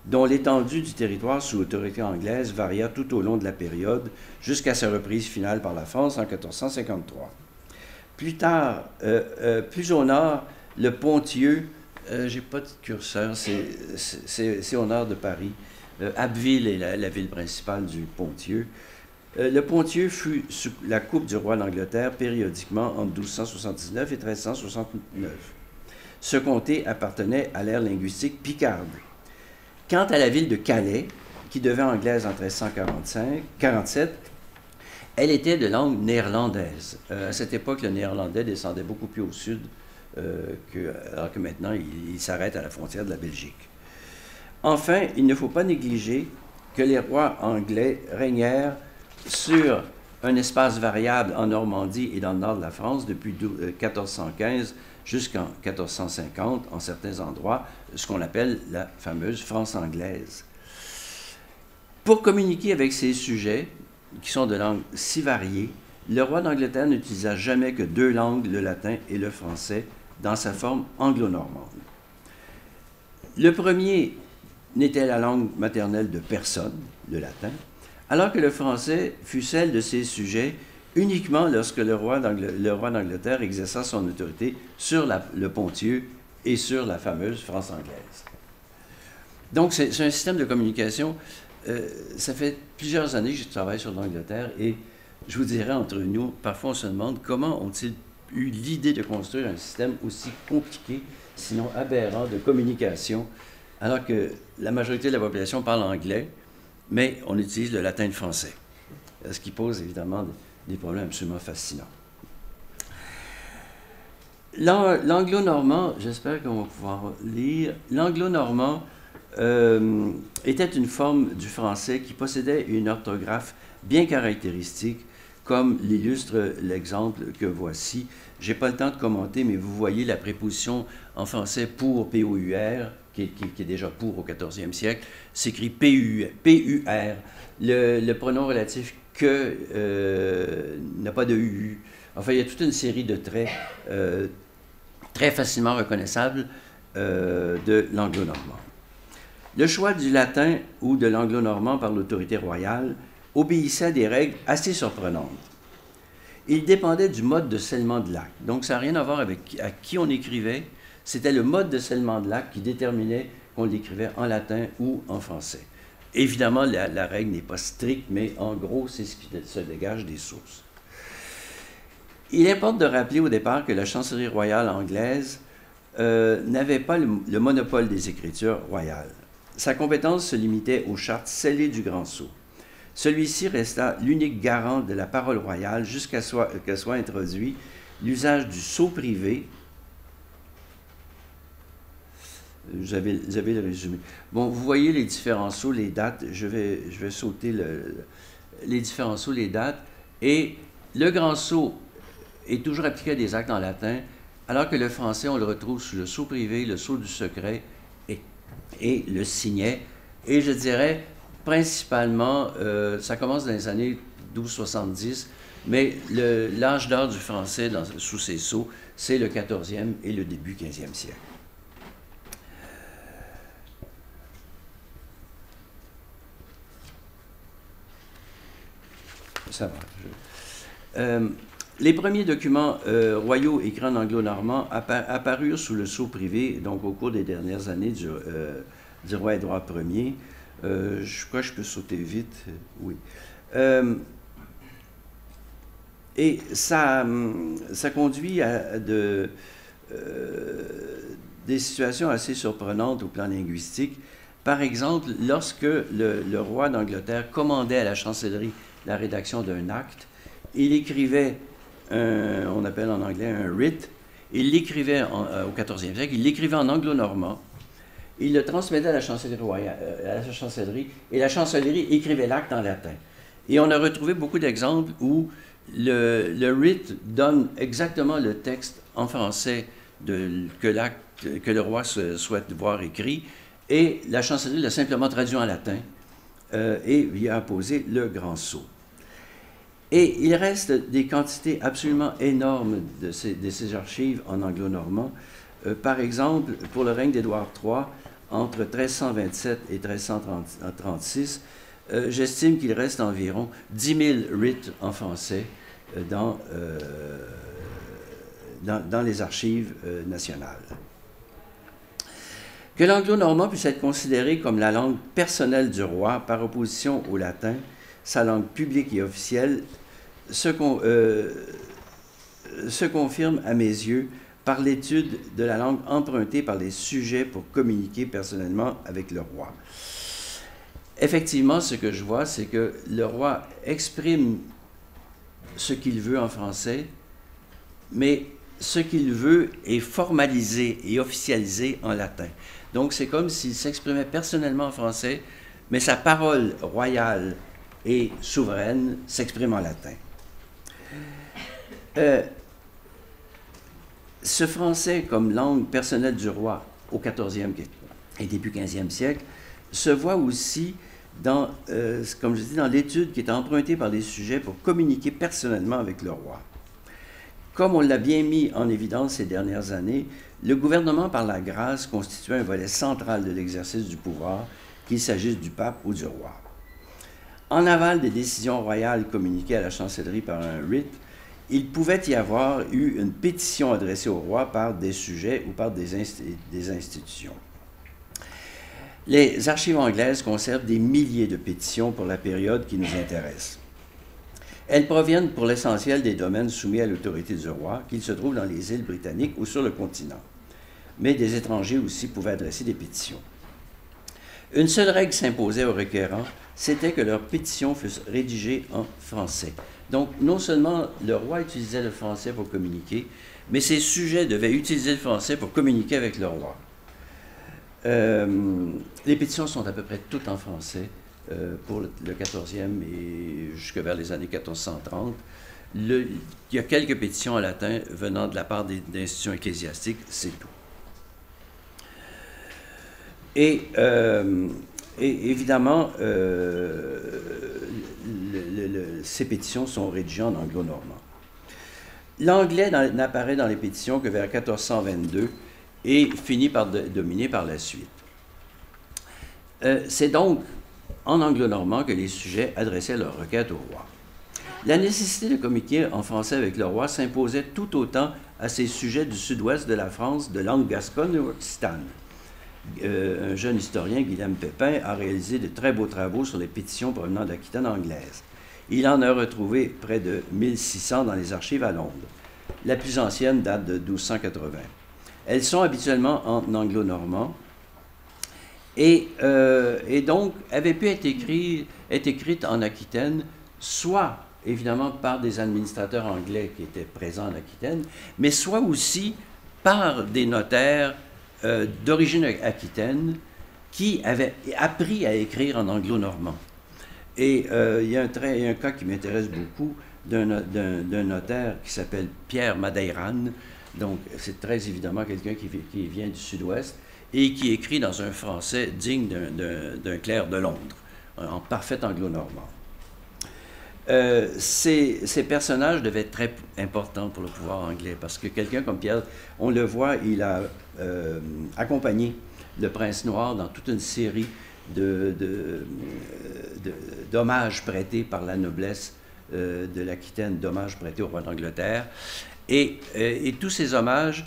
dont l'étendue du territoire sous autorité anglaise varia tout au long de la période jusqu'à sa reprise finale par la France en 1453. Plus tard, plus au nord, le Ponthieu, j'ai pas de curseur, c'est au nord de Paris. Abbeville est la ville principale du Ponthieu. Le Ponthieu fut sous la coupe du roi d'Angleterre périodiquement entre 1279 et 1369. Ce comté appartenait à l'ère linguistique picarde. Quant à la ville de Calais, qui devint anglaise en 1347, elle était de langue néerlandaise. À cette époque, le néerlandais descendait beaucoup plus au sud, alors que maintenant, il s'arrête à la frontière de la Belgique. Enfin, il ne faut pas négliger que les rois anglais régnèrent sur un espace variable en Normandie et dans le nord de la France depuis 1415 jusqu'en 1450, en certains endroits, ce qu'on appelle la fameuse France anglaise. Pour communiquer avec ces sujets, qui sont de langues si variées, le roi d'Angleterre n'utilisa jamais que deux langues, le latin et le français, dans sa forme anglo-normande. Le premier n'était la langue maternelle de personne, le latin, alors que le français fut celle de ses sujets uniquement lorsque le roi d'Angleterre exerça son autorité sur le Ponthieu et sur la fameuse France anglaise. Donc, c'est un système de communication. Ça fait plusieurs années que je travaille sur l'Angleterre et je vous dirais, entre nous, parfois on se demande comment ont-ils eu l'idée de construire un système aussi compliqué, sinon aberrant, de communication, alors que la majorité de la population parle anglais, mais on utilise le latin et le français, ce qui pose évidemment des problèmes absolument fascinants. L'anglo-normand, j'espère qu'on va pouvoir lire, l'anglo-normand était une forme du français qui possédait une orthographe bien caractéristique, comme l'illustre l'exemple que voici. Je n'ai pas le temps de commenter, mais vous voyez la préposition en français pour, P-O-U-R, qui est déjà pour au 14e siècle, s'écrit P-U-R. Le pronom relatif que n'a pas de U. Enfin, il y a toute une série de traits très facilement reconnaissables de l'anglo-normand. Le choix du latin ou de l'anglo-normand par l'autorité royale obéissait à des règles assez surprenantes. Il dépendait du mode de scellement de l'acte. Donc, ça n'a rien à voir avec à qui on écrivait. C'était le mode de scellement de l'acte qui déterminait qu'on l'écrivait en latin ou en français. Évidemment, la règle n'est pas stricte, mais en gros, c'est ce qui se dégage des sources. Il importe de rappeler au départ que la chancellerie royale anglaise n'avait pas le monopole des écritures royales. Sa compétence se limitait aux chartes scellées du Grand Sceau. Celui-ci resta l'unique garant de la parole royale jusqu'à ce que soit introduit l'usage du sceau privé. J'avais le résumé. Bon, vous voyez les différents sceaux, les dates. Je vais sauter les différents sceaux, les dates. Et le Grand Sceau est toujours appliqué à des actes en latin, alors que le français, on le retrouve sous le sceau privé, le sceau du secret et le signet. Et je dirais, principalement, ça commence dans les années 1270, mais l'âge d'or du français sous ces sceaux, c'est le 14e et le début 15e siècle. Ça va. Les premiers documents royaux écrits en anglo-normand apparurent sous le sceau privé, donc au cours des dernières années du roi Édouard Ier. Je crois que je peux sauter vite, oui. Et ça conduit à des situations assez surprenantes au plan linguistique. Par exemple, lorsque le roi d'Angleterre commandait à la chancellerie la rédaction d'un acte, il écrivait, on appelle en anglais un writ, il l'écrivait au 14e siècle, il l'écrivait en anglo-normand, il le transmettait à la chancellerie, et la chancellerie écrivait l'acte en latin. Et on a retrouvé beaucoup d'exemples où le writ donne exactement le texte en français que le roi souhaite voir écrit, et la chancellerie l'a simplement traduit en latin et y a apposé le grand sceau. Et il reste des quantités absolument énormes de ces archives en anglo-normand. Par exemple, pour le règne d'Édouard III, entre 1327 et 1336, j'estime qu'il reste environ 10 000 writs en français dans les archives nationales. Que l'anglo-normand puisse être considéré comme la langue personnelle du roi par opposition au latin, sa langue publique et officielle, se confirme à mes yeux par l'étude de la langue empruntée par les sujets pour communiquer personnellement avec le roi. Effectivement, ce que je vois, c'est que le roi exprime ce qu'il veut en français, mais ce qu'il veut est formalisé et officialisé en latin. Donc, c'est comme s'il s'exprimait personnellement en français, mais sa parole royale et souveraine s'exprime en latin. Ce français comme langue personnelle du roi au 14e et début 15e siècle se voit aussi dans, comme je dis, dans l'étude qui est empruntée par les sujets pour communiquer personnellement avec le roi. Comme on l'a bien mis en évidence ces dernières années, le gouvernement par la grâce constituait un volet central de l'exercice du pouvoir, qu'il s'agisse du pape ou du roi. En aval des décisions royales communiquées à la chancellerie par un writ, il pouvait y avoir eu une pétition adressée au roi par des sujets ou par des institutions. Les archives anglaises conservent des milliers de pétitions pour la période qui nous intéresse. Elles proviennent pour l'essentiel des domaines soumis à l'autorité du roi, qu'ils se trouvent dans les îles britanniques ou sur le continent. Mais des étrangers aussi pouvaient adresser des pétitions. Une seule règle s'imposait aux requérants, c'était que leurs pétitions fussent rédigées en français. Donc, non seulement le roi utilisait le français pour communiquer, mais ses sujets devaient utiliser le français pour communiquer avec le roi. Les pétitions sont à peu près toutes en français pour le 14e et jusque vers les années 1430. Il y a quelques pétitions en latin venant de la part d'institutions ecclésiastiques, c'est tout. Et évidemment, ces pétitions sont rédigées en anglo-normand. L'anglais n'apparaît dans les pétitions que vers 1422 et finit par dominer par la suite. C'est donc en anglo-normand que les sujets adressaient leurs requêtes au roi. La nécessité de communiquer en français avec le roi s'imposait tout autant à ces sujets du sud-ouest de la France de langue gasconne ou occitane. Un jeune historien, Guillaume Pépin, a réalisé de très beaux travaux sur les pétitions provenant d'Aquitaine anglaise. Il en a retrouvé près de 1600 dans les archives à Londres. La plus ancienne date de 1280. Elles sont habituellement en anglo-normand et donc avaient pu être écrites en Aquitaine, soit évidemment par des administrateurs anglais qui étaient présents en Aquitaine, mais soit aussi par des notaires d'origine aquitaine qui avaient appris à écrire en anglo-normand. Et il y a un cas qui m'intéresse beaucoup d'un notaire qui s'appelle Pierre Madeiran. Donc, c'est très évidemment quelqu'un qui vient du sud-ouest et qui écrit dans un français digne d'un clerc de Londres, en parfait anglo-normand. Ces personnages devaient être très importants pour le pouvoir anglais parce que quelqu'un comme Pierre, on le voit, il a accompagné le prince noir dans toute une série d'hommages prêtés par la noblesse de l'Aquitaine, d'hommages prêtés au roi d'Angleterre. Et tous ces hommages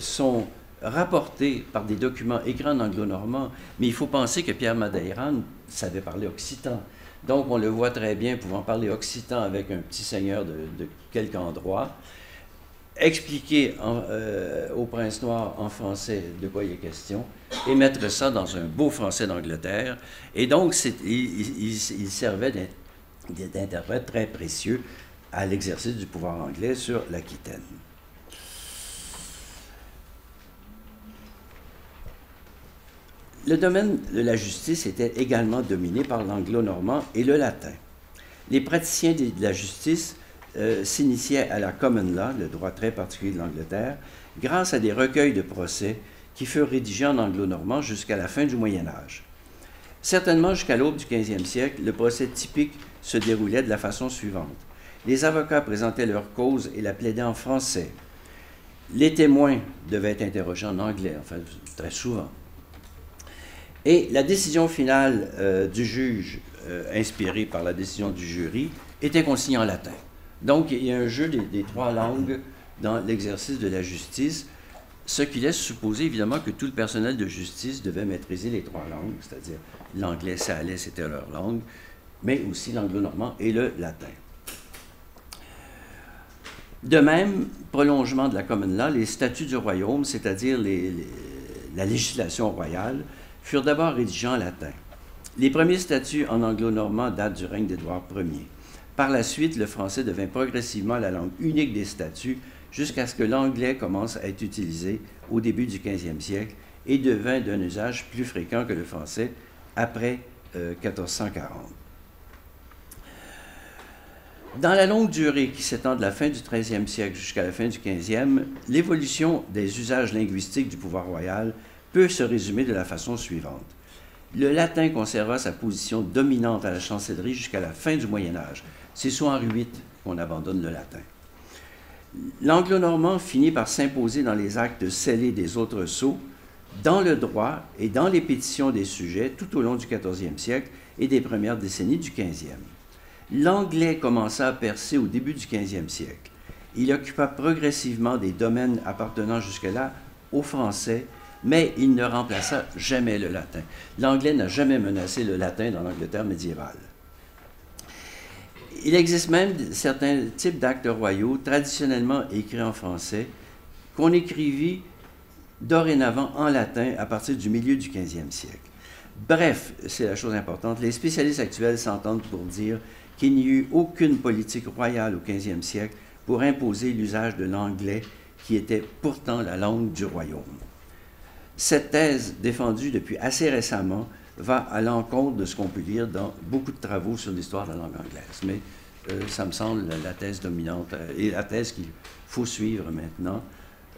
sont rapportés par des documents écrits en anglo-normand, mais il faut penser que Pierre Madeiran savait parler occitan. Donc, on le voit très bien pouvant parler occitan avec un petit seigneur de quelque endroit, expliquer au prince noir en français de quoi il est question et mettre ça dans un beau français d'Angleterre. Et donc, il servait d'interprète très précieux à l'exercice du pouvoir anglais sur l'Aquitaine. Le domaine de la justice était également dominé par l'anglo-normand et le latin. Les praticiens de la justice s'initiaient à la common law, le droit très particulier de l'Angleterre, grâce à des recueils de procès qui furent rédigés en anglo-normand jusqu'à la fin du Moyen Âge. Certainement jusqu'à l'aube du 15e siècle, le procès typique se déroulait de la façon suivante. Les avocats présentaient leur cause et la plaidaient en français. Les témoins devaient être interrogés en anglais, enfin très souvent. Et la décision finale du juge, inspirée par la décision du jury, était consignée en latin. Donc, il y a un jeu des trois langues dans l'exercice de la justice, ce qui laisse supposer évidemment que tout le personnel de justice devait maîtriser les trois langues, c'est-à-dire l'anglais, ça allait, c'était leur langue, mais aussi l'anglo-normand et le latin. De même, prolongement de la common law, les statuts du royaume, c'est-à-dire la législation royale, furent d'abord rédigés en latin. Les premiers statuts en anglo-normand datent du règne d'Édouard Ier. Par la suite, le français devint progressivement la langue unique des statuts jusqu'à ce que l'anglais commence à être utilisé au début du 15e siècle et devint d'un usage plus fréquent que le français après 1440. Dans la longue durée qui s'étend de la fin du 13e siècle jusqu'à la fin du 15e, l'évolution des usages linguistiques du pouvoir royal peut se résumer de la façon suivante. Le latin conserva sa position dominante à la chancellerie jusqu'à la fin du Moyen Âge. C'est sous Henri VIII qu'on abandonne le latin. L'anglo-normand finit par s'imposer dans les actes scellés des autres sceaux, dans le droit et dans les pétitions des sujets tout au long du 14e siècle, et des premières décennies du 15e. L'anglais commença à percer au début du 15e siècle. Il occupa progressivement des domaines appartenant jusque-là au français, mais il ne remplaça jamais le latin. L'anglais n'a jamais menacé le latin dans l'Angleterre médiévale. Il existe même certains types d'actes royaux traditionnellement écrits en français qu'on écrivit dorénavant en latin à partir du milieu du 15e siècle. Bref, c'est la chose importante, les spécialistes actuels s'entendent pour dire qu'il n'y eut aucune politique royale au 15e siècle pour imposer l'usage de l'anglais qui était pourtant la langue du royaume. Cette thèse, défendue depuis assez récemment, va à l'encontre de ce qu'on peut lire dans beaucoup de travaux sur l'histoire de la langue anglaise. Mais ça me semble la thèse dominante et la thèse qu'il faut suivre maintenant.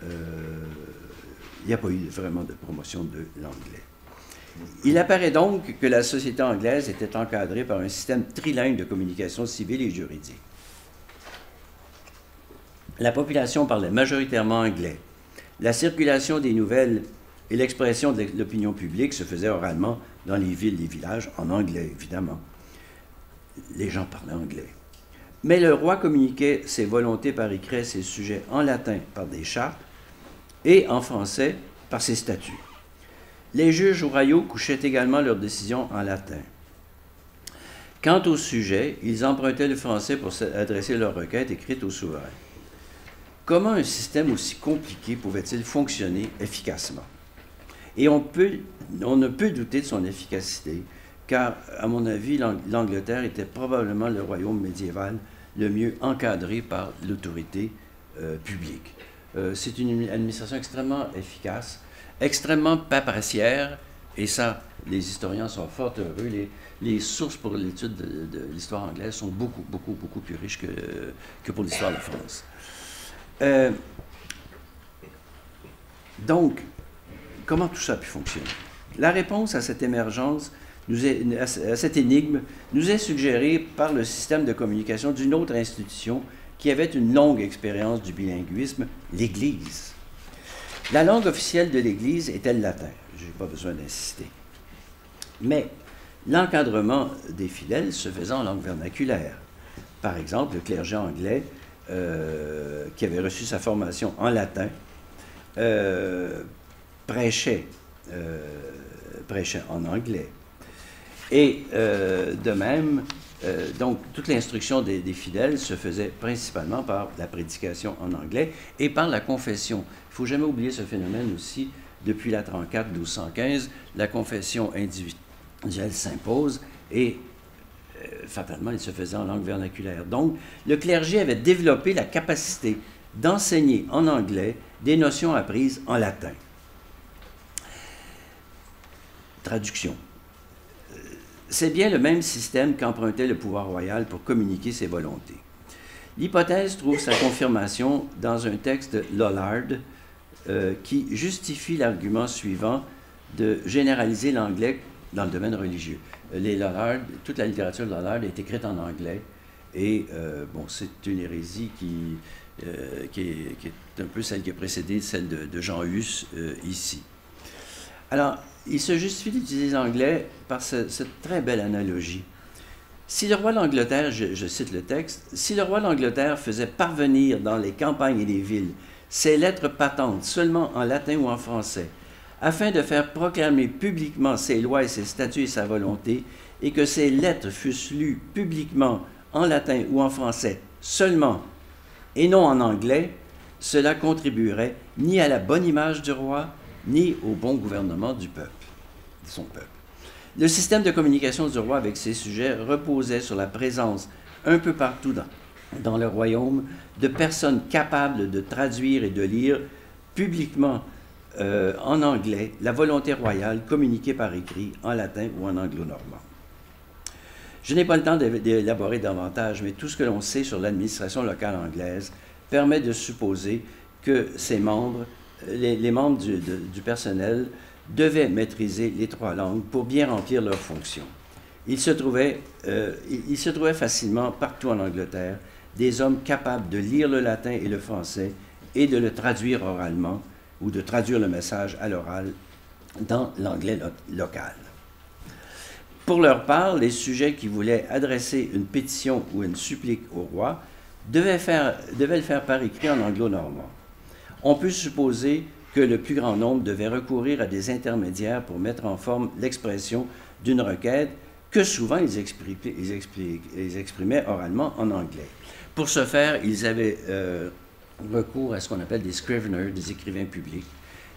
Il n'y a pas eu vraiment de promotion de l'anglais. Il apparaît donc que la société anglaise était encadrée par un système trilingue de communication civile et juridique. La population parlait majoritairement anglais. La circulation des nouvelles et l'expression de l'opinion publique se faisait oralement dans les villes et les villages, en anglais, évidemment. Les gens parlaient anglais. Mais le roi communiquait ses volontés par écrit, ses sujets en latin par des chartes et en français par ses statuts. Les juges royaux couchaient également leurs décisions en latin. Quant au sujet, ils empruntaient le français pour adresser leurs requêtes écrites au souverain. Comment un système aussi compliqué pouvait-il fonctionner efficacement? Et on ne peut douter de son efficacité, car, à mon avis, l'Angleterre était probablement le royaume médiéval le mieux encadré par l'autorité publique. C'est une administration extrêmement efficace, extrêmement paperassière, et ça, les historiens sont fort heureux. Les sources pour l'étude de l'histoire anglaise sont beaucoup, beaucoup, beaucoup plus riches que pour l'histoire de France. Donc, comment tout ça a pu fonctionner? La réponse à cette émergence, à cette énigme, nous est suggérée par le système de communication d'une autre institution qui avait une longue expérience du bilinguisme, l'Église. La langue officielle de l'Église était le latin, je n'ai pas besoin d'insister. Mais l'encadrement des fidèles se faisait en langue vernaculaire. Par exemple, le clergé anglais, qui avait reçu sa formation en latin, prêchait en anglais. Et de même, donc toute l'instruction des fidèles se faisait principalement par la prédication en anglais et par la confession. Il ne faut jamais oublier ce phénomène aussi. Depuis la 34-1215, la confession individuelle s'impose et fatalement, il se faisait en langue vernaculaire. Donc, le clergé avait développé la capacité d'enseigner en anglais des notions apprises en latin. Traduction. C'est bien le même système qu'empruntait le pouvoir royal pour communiquer ses volontés. L'hypothèse trouve sa confirmation dans un texte de Lollard qui justifie l'argument suivant de généraliser l'anglais dans le domaine religieux. Les Lollard, toute la littérature de Lollard est écrite en anglais et bon, c'est une hérésie qui est un peu celle qui a précédé celle de Jean Hus ici. Alors, il se justifie d'utiliser l'anglais par cette très belle analogie. Si le roi d'Angleterre, je cite le texte, si le roi d'Angleterre faisait parvenir dans les campagnes et les villes ses lettres patentes seulement en latin ou en français, afin de faire proclamer publiquement ses lois et ses statuts et sa volonté, et que ces lettres fussent lues publiquement en latin ou en français seulement, et non en anglais, cela contribuerait ni à la bonne image du roi, ni au bon gouvernement du peuple, de son peuple. Le système de communication du roi avec ses sujets reposait sur la présence un peu partout dans le royaume de personnes capables de traduire et de lire publiquement en anglais la volonté royale communiquée par écrit en latin ou en anglo-normand. Je n'ai pas le temps d'élaborer davantage, mais tout ce que l'on sait sur l'administration locale anglaise permet de supposer que ses membres, les membres du personnel, devaient maîtriser les trois langues pour bien remplir leurs fonctions. Il se trouvait facilement partout en Angleterre des hommes capables de lire le latin et le français et de le traduire oralement ou de traduire le message à l'oral dans l'anglais local. Pour leur part, les sujets qui voulaient adresser une pétition ou une supplique au roi devaient le faire par écrit en anglo-normand. On peut supposer que le plus grand nombre devait recourir à des intermédiaires pour mettre en forme l'expression d'une requête que souvent ils exprimaient oralement en anglais. Pour ce faire, ils avaient recours à ce qu'on appelle des scriveners, des écrivains publics.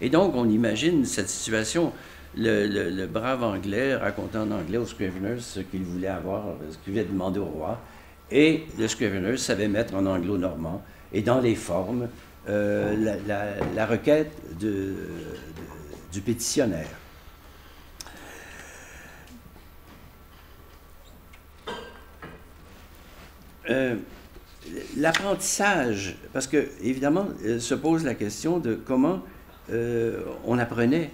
Et donc, on imagine cette situation, le brave anglais racontant en anglais aux scriveners ce qu'il voulait avoir, ce qu'il voulait demander au roi, et le scrivener savait mettre en anglo-normand, et dans les formes, la requête du pétitionnaire. L'apprentissage, parce que évidemment se pose la question de comment on apprenait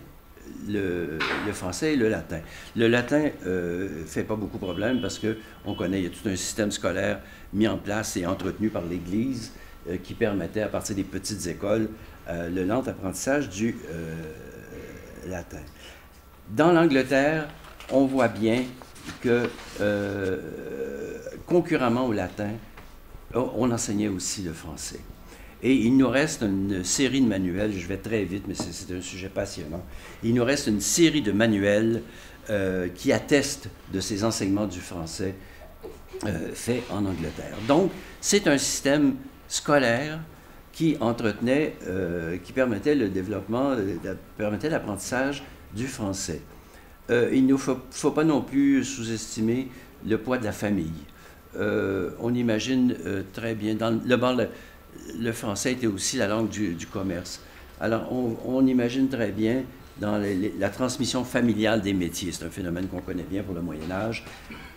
le français et le latin. Le latin ne fait pas beaucoup de problème parce qu'on connaît, il y a tout un système scolaire mis en place et entretenu par l'Église qui permettait à partir des petites écoles le lent apprentissage du latin. Dans l'Angleterre, on voit bien que concurremment au latin, on enseignait aussi le français. Et il nous reste une série de manuels, je vais très vite, mais c'est un sujet passionnant. Il nous reste une série de manuels qui attestent de ces enseignements du français faits en Angleterre. Donc, c'est un système scolaire qui entretenait, qui permettait le développement, permettait l'apprentissage du français. Il ne faut pas non plus sous-estimer le poids de la famille. On imagine très bien, le français était aussi la langue du commerce. Alors, on imagine très bien dans la transmission familiale des métiers, c'est un phénomène qu'on connaît bien pour le Moyen-Âge,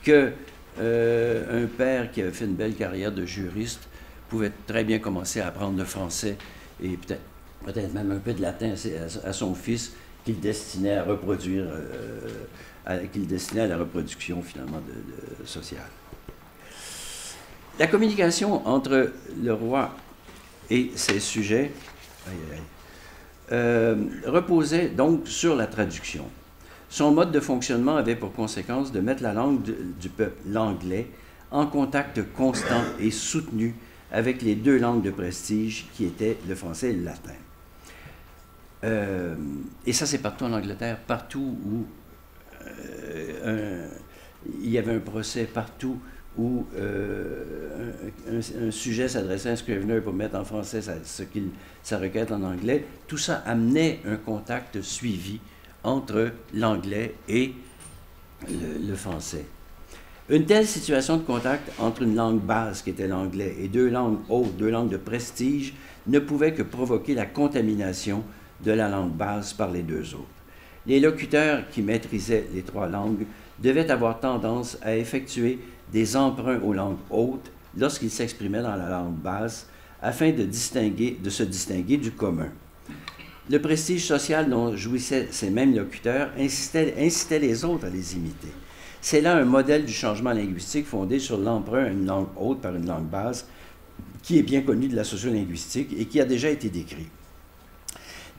qu'un père qui avait fait une belle carrière de juriste pouvait très bien commencer à apprendre le français et peut-être même un peu de latin à son fils qu'il destinait à reproduire, qu'il destinait à la reproduction finalement sociale. La communication entre le roi et ses sujets reposait donc sur la traduction. Son mode de fonctionnement avait pour conséquence de mettre la langue du peuple, l'anglais, en contact constant et soutenu avec les deux langues de prestige qui étaient le français et le latin. Et ça, c'est partout en Angleterre, partout où il y avait un procès, partout où un sujet s'adressait à un scrivener pour mettre en français sa requête en anglais, tout ça amenait un contact suivi entre l'anglais et le français. Une telle situation de contact entre une langue base, qui était l'anglais, et deux langues hautes, deux langues de prestige, ne pouvait que provoquer la contamination de la langue base par les deux autres. Les locuteurs qui maîtrisaient les trois langues devaient avoir tendance à effectuer des emprunts aux langues hautes lorsqu'ils s'exprimaient dans la langue basse, afin de se distinguer du commun. Le prestige social dont jouissaient ces mêmes locuteurs incitait les autres à les imiter. C'est là un modèle du changement linguistique fondé sur l'emprunt à une langue haute par une langue basse, qui est bien connu de la sociolinguistique et qui a déjà été décrit.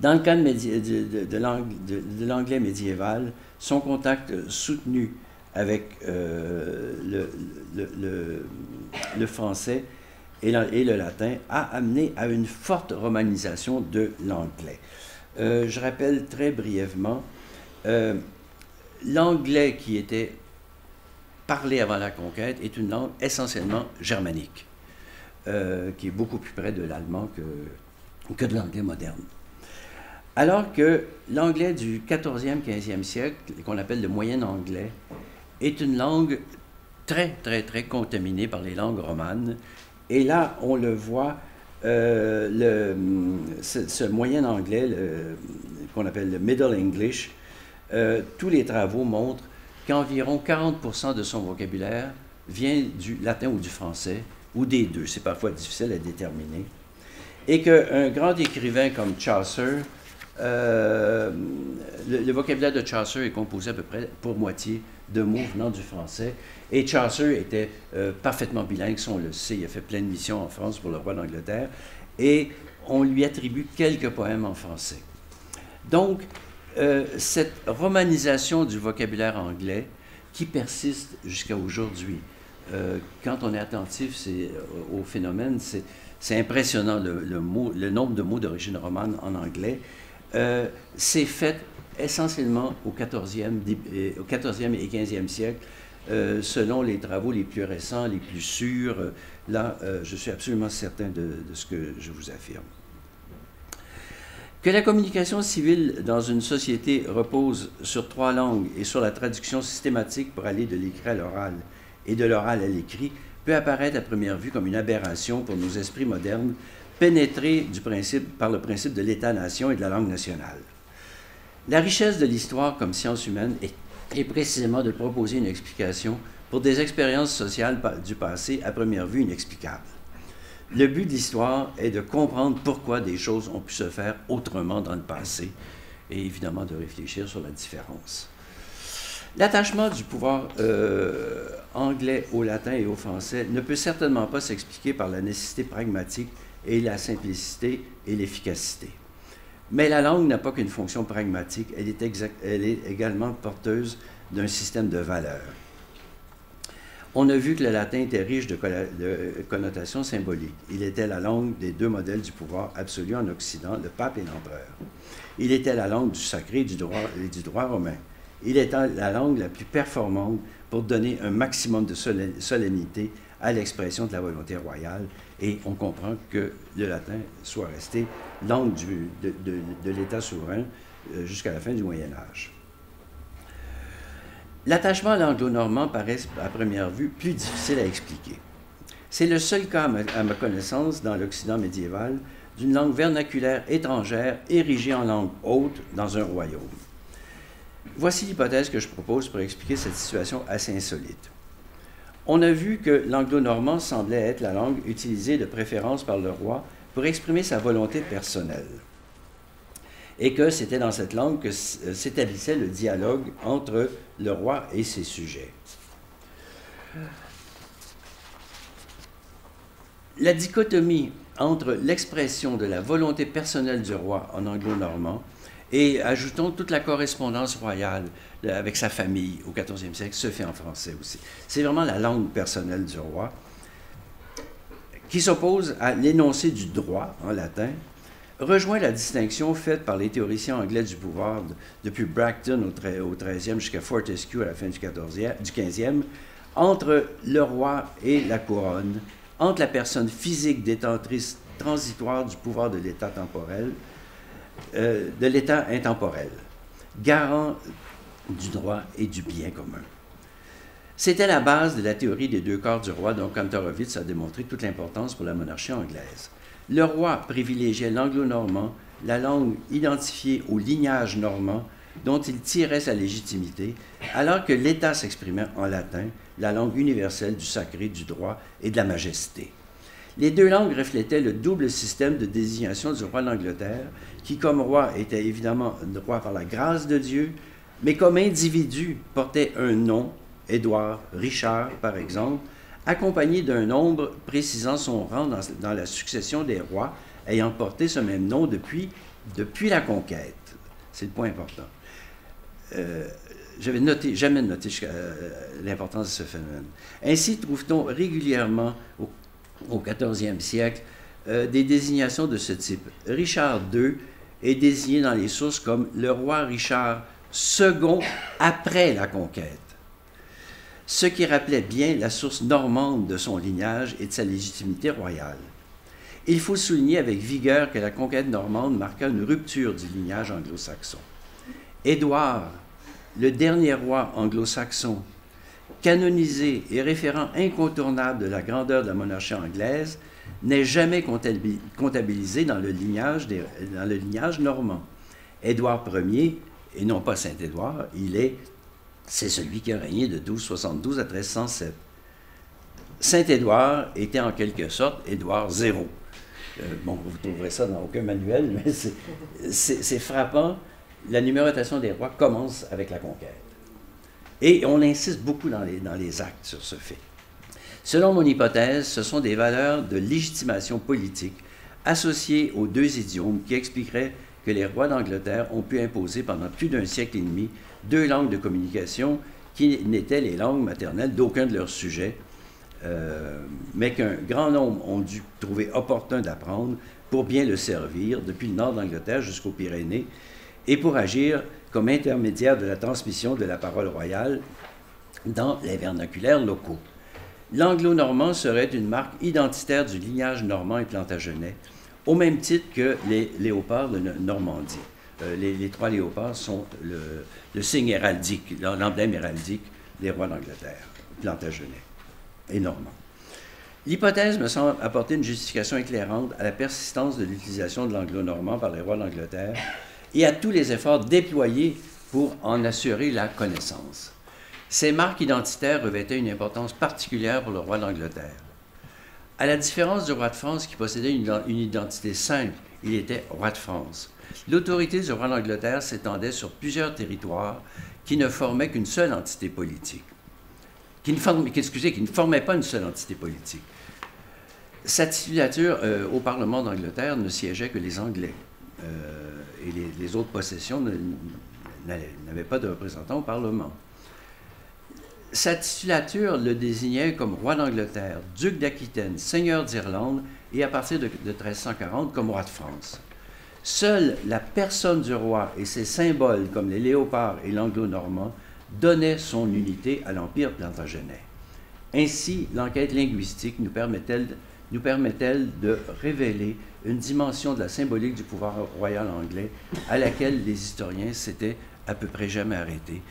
Dans le cas de l'anglais médiéval, son contact soutenu avec le français et le latin a amené à une forte romanisation de l'anglais. Je rappelle très brièvement, l'anglais qui était parlé avant la conquête est une langue essentiellement germanique, qui est beaucoup plus près de l'allemand que de l'anglais moderne. Alors que l'anglais du 14e, 15e siècle, qu'on appelle le moyen anglais, est une langue très, très, très contaminée par les langues romanes. Et là, on le voit, ce moyen anglais, qu'on appelle le Middle English, tous les travaux montrent qu'environ 40% de son vocabulaire vient du latin ou du français, ou des deux, c'est parfois difficile à déterminer, et qu'un grand écrivain comme Chaucer, le vocabulaire de Chaucer est composé à peu près pour moitié de mots venant du français, et Chaucer était parfaitement bilingue, ça on le sait, il a fait plein de missions en France pour le roi d'Angleterre, et on lui attribue quelques poèmes en français. Donc, cette romanisation du vocabulaire anglais qui persiste jusqu'à aujourd'hui. Quand on est attentif au phénomène, c'est impressionnant le nombre de mots d'origine romane en anglais. C'est fait essentiellement au 14e et 15e siècle, selon les travaux les plus récents, les plus sûrs. Là, je suis absolument certain de ce que je vous affirme. Que la communication civile dans une société repose sur 3 langues et sur la traduction systématique pour aller de l'écrit à l'oral et de l'oral à l'écrit peut apparaître à première vue comme une aberration pour nos esprits modernes, pénétrés par le principe de l'État-nation et de la langue nationale. La richesse de l'histoire comme science humaine est précisément de proposer une explication pour des expériences sociales du passé à première vue inexplicables. Le but de l'histoire est de comprendre pourquoi des choses ont pu se faire autrement dans le passé et évidemment de réfléchir sur la différence. L'attachement du pouvoir anglais au latin et au français ne peut certainement pas s'expliquer par la nécessité pragmatique et la simplicité et l'efficacité. Mais la langue n'a pas qu'une fonction pragmatique, elle est également porteuse d'un système de valeurs. On a vu que le latin était riche de connotations symboliques. Il était la langue des 2 modèles du pouvoir absolu en Occident, le pape et l'empereur. Il était la langue du sacré et du droit romain. Il était la langue la plus performante pour donner un maximum de solennité à l'expression de la volonté royale. Et on comprend que le latin soit resté langue de l'État souverain jusqu'à la fin du Moyen Âge. L'attachement à l'anglo-normand paraît à première vue plus difficile à expliquer. C'est le seul cas, à ma connaissance, dans l'Occident médiéval, d'une langue vernaculaire étrangère érigée en langue haute dans un royaume. Voici l'hypothèse que je propose pour expliquer cette situation assez insolite. On a vu que l'anglo-normand semblait être la langue utilisée de préférence par le roi pour exprimer sa volonté personnelle, et que c'était dans cette langue que s'établissait le dialogue entre le roi et ses sujets. La dichotomie entre l'expression de la volonté personnelle du roi en anglo-normand et, ajoutons, toute la correspondance royale avec sa famille au XIVe siècle se fait en français aussi. C'est vraiment la langue personnelle du roi qui s'oppose à l'énoncé du droit en latin, rejoint la distinction faite par les théoriciens anglais du pouvoir depuis Bracton au XIIIe jusqu'à Fortescue à la fin du XVe, entre le roi et la couronne, entre la personne physique détentrice transitoire du pouvoir de l'État temporel, de l'État intemporel, garant du droit et du bien commun. C'était la base de la théorie des 2 corps du roi dont Kantorowicz a démontré toute l'importance pour la monarchie anglaise. Le roi privilégiait l'anglo-normand, la langue identifiée au lignage normand dont il tirait sa légitimité, alors que l'État s'exprimait en latin, la langue universelle du sacré, du droit et de la majesté. Les 2 langues reflétaient le double système de désignation du roi d'Angleterre, qui comme roi était évidemment roi par la grâce de Dieu, mais comme individu portait un nom, Édouard, Richard par exemple, accompagné d'un nombre précisant son rang dans la succession des rois ayant porté ce même nom depuis la conquête. C'est le point important. J'avais jamais noté l'importance de ce phénomène. Ainsi trouve-t-on régulièrement au XIVe siècle des désignations de ce type. Richard II est désigné dans les sources comme le roi Richard II après la conquête, ce qui rappelait bien la source normande de son lignage et de sa légitimité royale. Il faut souligner avec vigueur que la conquête normande marqua une rupture du lignage anglo-saxon. Édouard, le dernier roi anglo-saxon, canonisé et référent incontournable de la grandeur de la monarchie anglaise, n'est jamais comptabilisé dans le lignage normand. Édouard Ier, et non pas Saint-Édouard, c'est celui qui a régné de 1272 à 1307. Saint-Édouard était en quelque sorte Édouard Zéro. Bon, vous ne trouverez ça dans aucun manuel, mais c'est frappant. La numérotation des rois commence avec la conquête. Et on insiste beaucoup dans les actes sur ce fait. Selon mon hypothèse, ce sont des valeurs de légitimation politique associées aux 2 idiomes qui expliqueraient que les rois d'Angleterre ont pu imposer pendant plus d'1 siècle et demi 2 langues de communication qui n'étaient les langues maternelles d'aucun de leurs sujets, mais qu'un grand nombre ont dû trouver opportun d'apprendre pour bien le servir, depuis le nord d'Angleterre jusqu'aux Pyrénées, et pour agir comme intermédiaire de la transmission de la parole royale dans les vernaculaires locaux. L'anglo-normand serait une marque identitaire du lignage normand et plantagenais, au même titre que les léopards de Normandie. Les trois léopards sont le signe héraldique, l'emblème héraldique des rois d'Angleterre, plantagenais et normands. L'hypothèse me semble apporter une justification éclairante à la persistance de l'utilisation de l'anglo-normand par les rois d'Angleterre et à tous les efforts déployés pour en assurer la connaissance. Ces marques identitaires revêtaient une importance particulière pour le roi d'Angleterre. À la différence du roi de France qui possédait une identité simple, il était roi de France. L'autorité du roi d'Angleterre s'étendait sur plusieurs territoires qui ne formaient qu'une seule entité politique. Qui ne formaient pas une seule entité politique. Sa titulature au Parlement d'Angleterre ne siégeait que les Anglais. Et les autres possessions n'avaient pas de représentants au Parlement. Sa titulature le désignait comme roi d'Angleterre, duc d'Aquitaine, seigneur d'Irlande et à partir de 1340 comme roi de France. Seule la personne du roi et ses symboles comme les léopards et l'anglo-normand donnaient son unité à l'Empire plantagenet. Ainsi, l'enquête linguistique nous permet-elle de révéler une dimension de la symbolique du pouvoir royal anglais à laquelle les historiens s'étaient à peu près jamais arrêtés.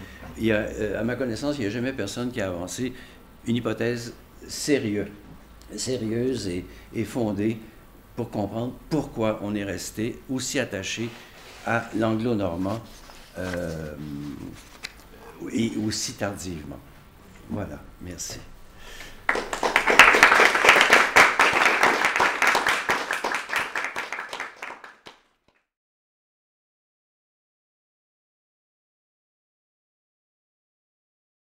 À ma connaissance, il n'y a jamais personne qui a avancé une hypothèse sérieuse et fondée pour comprendre pourquoi on est resté aussi attaché à l'anglo-normand et aussi tardivement. Voilà, merci.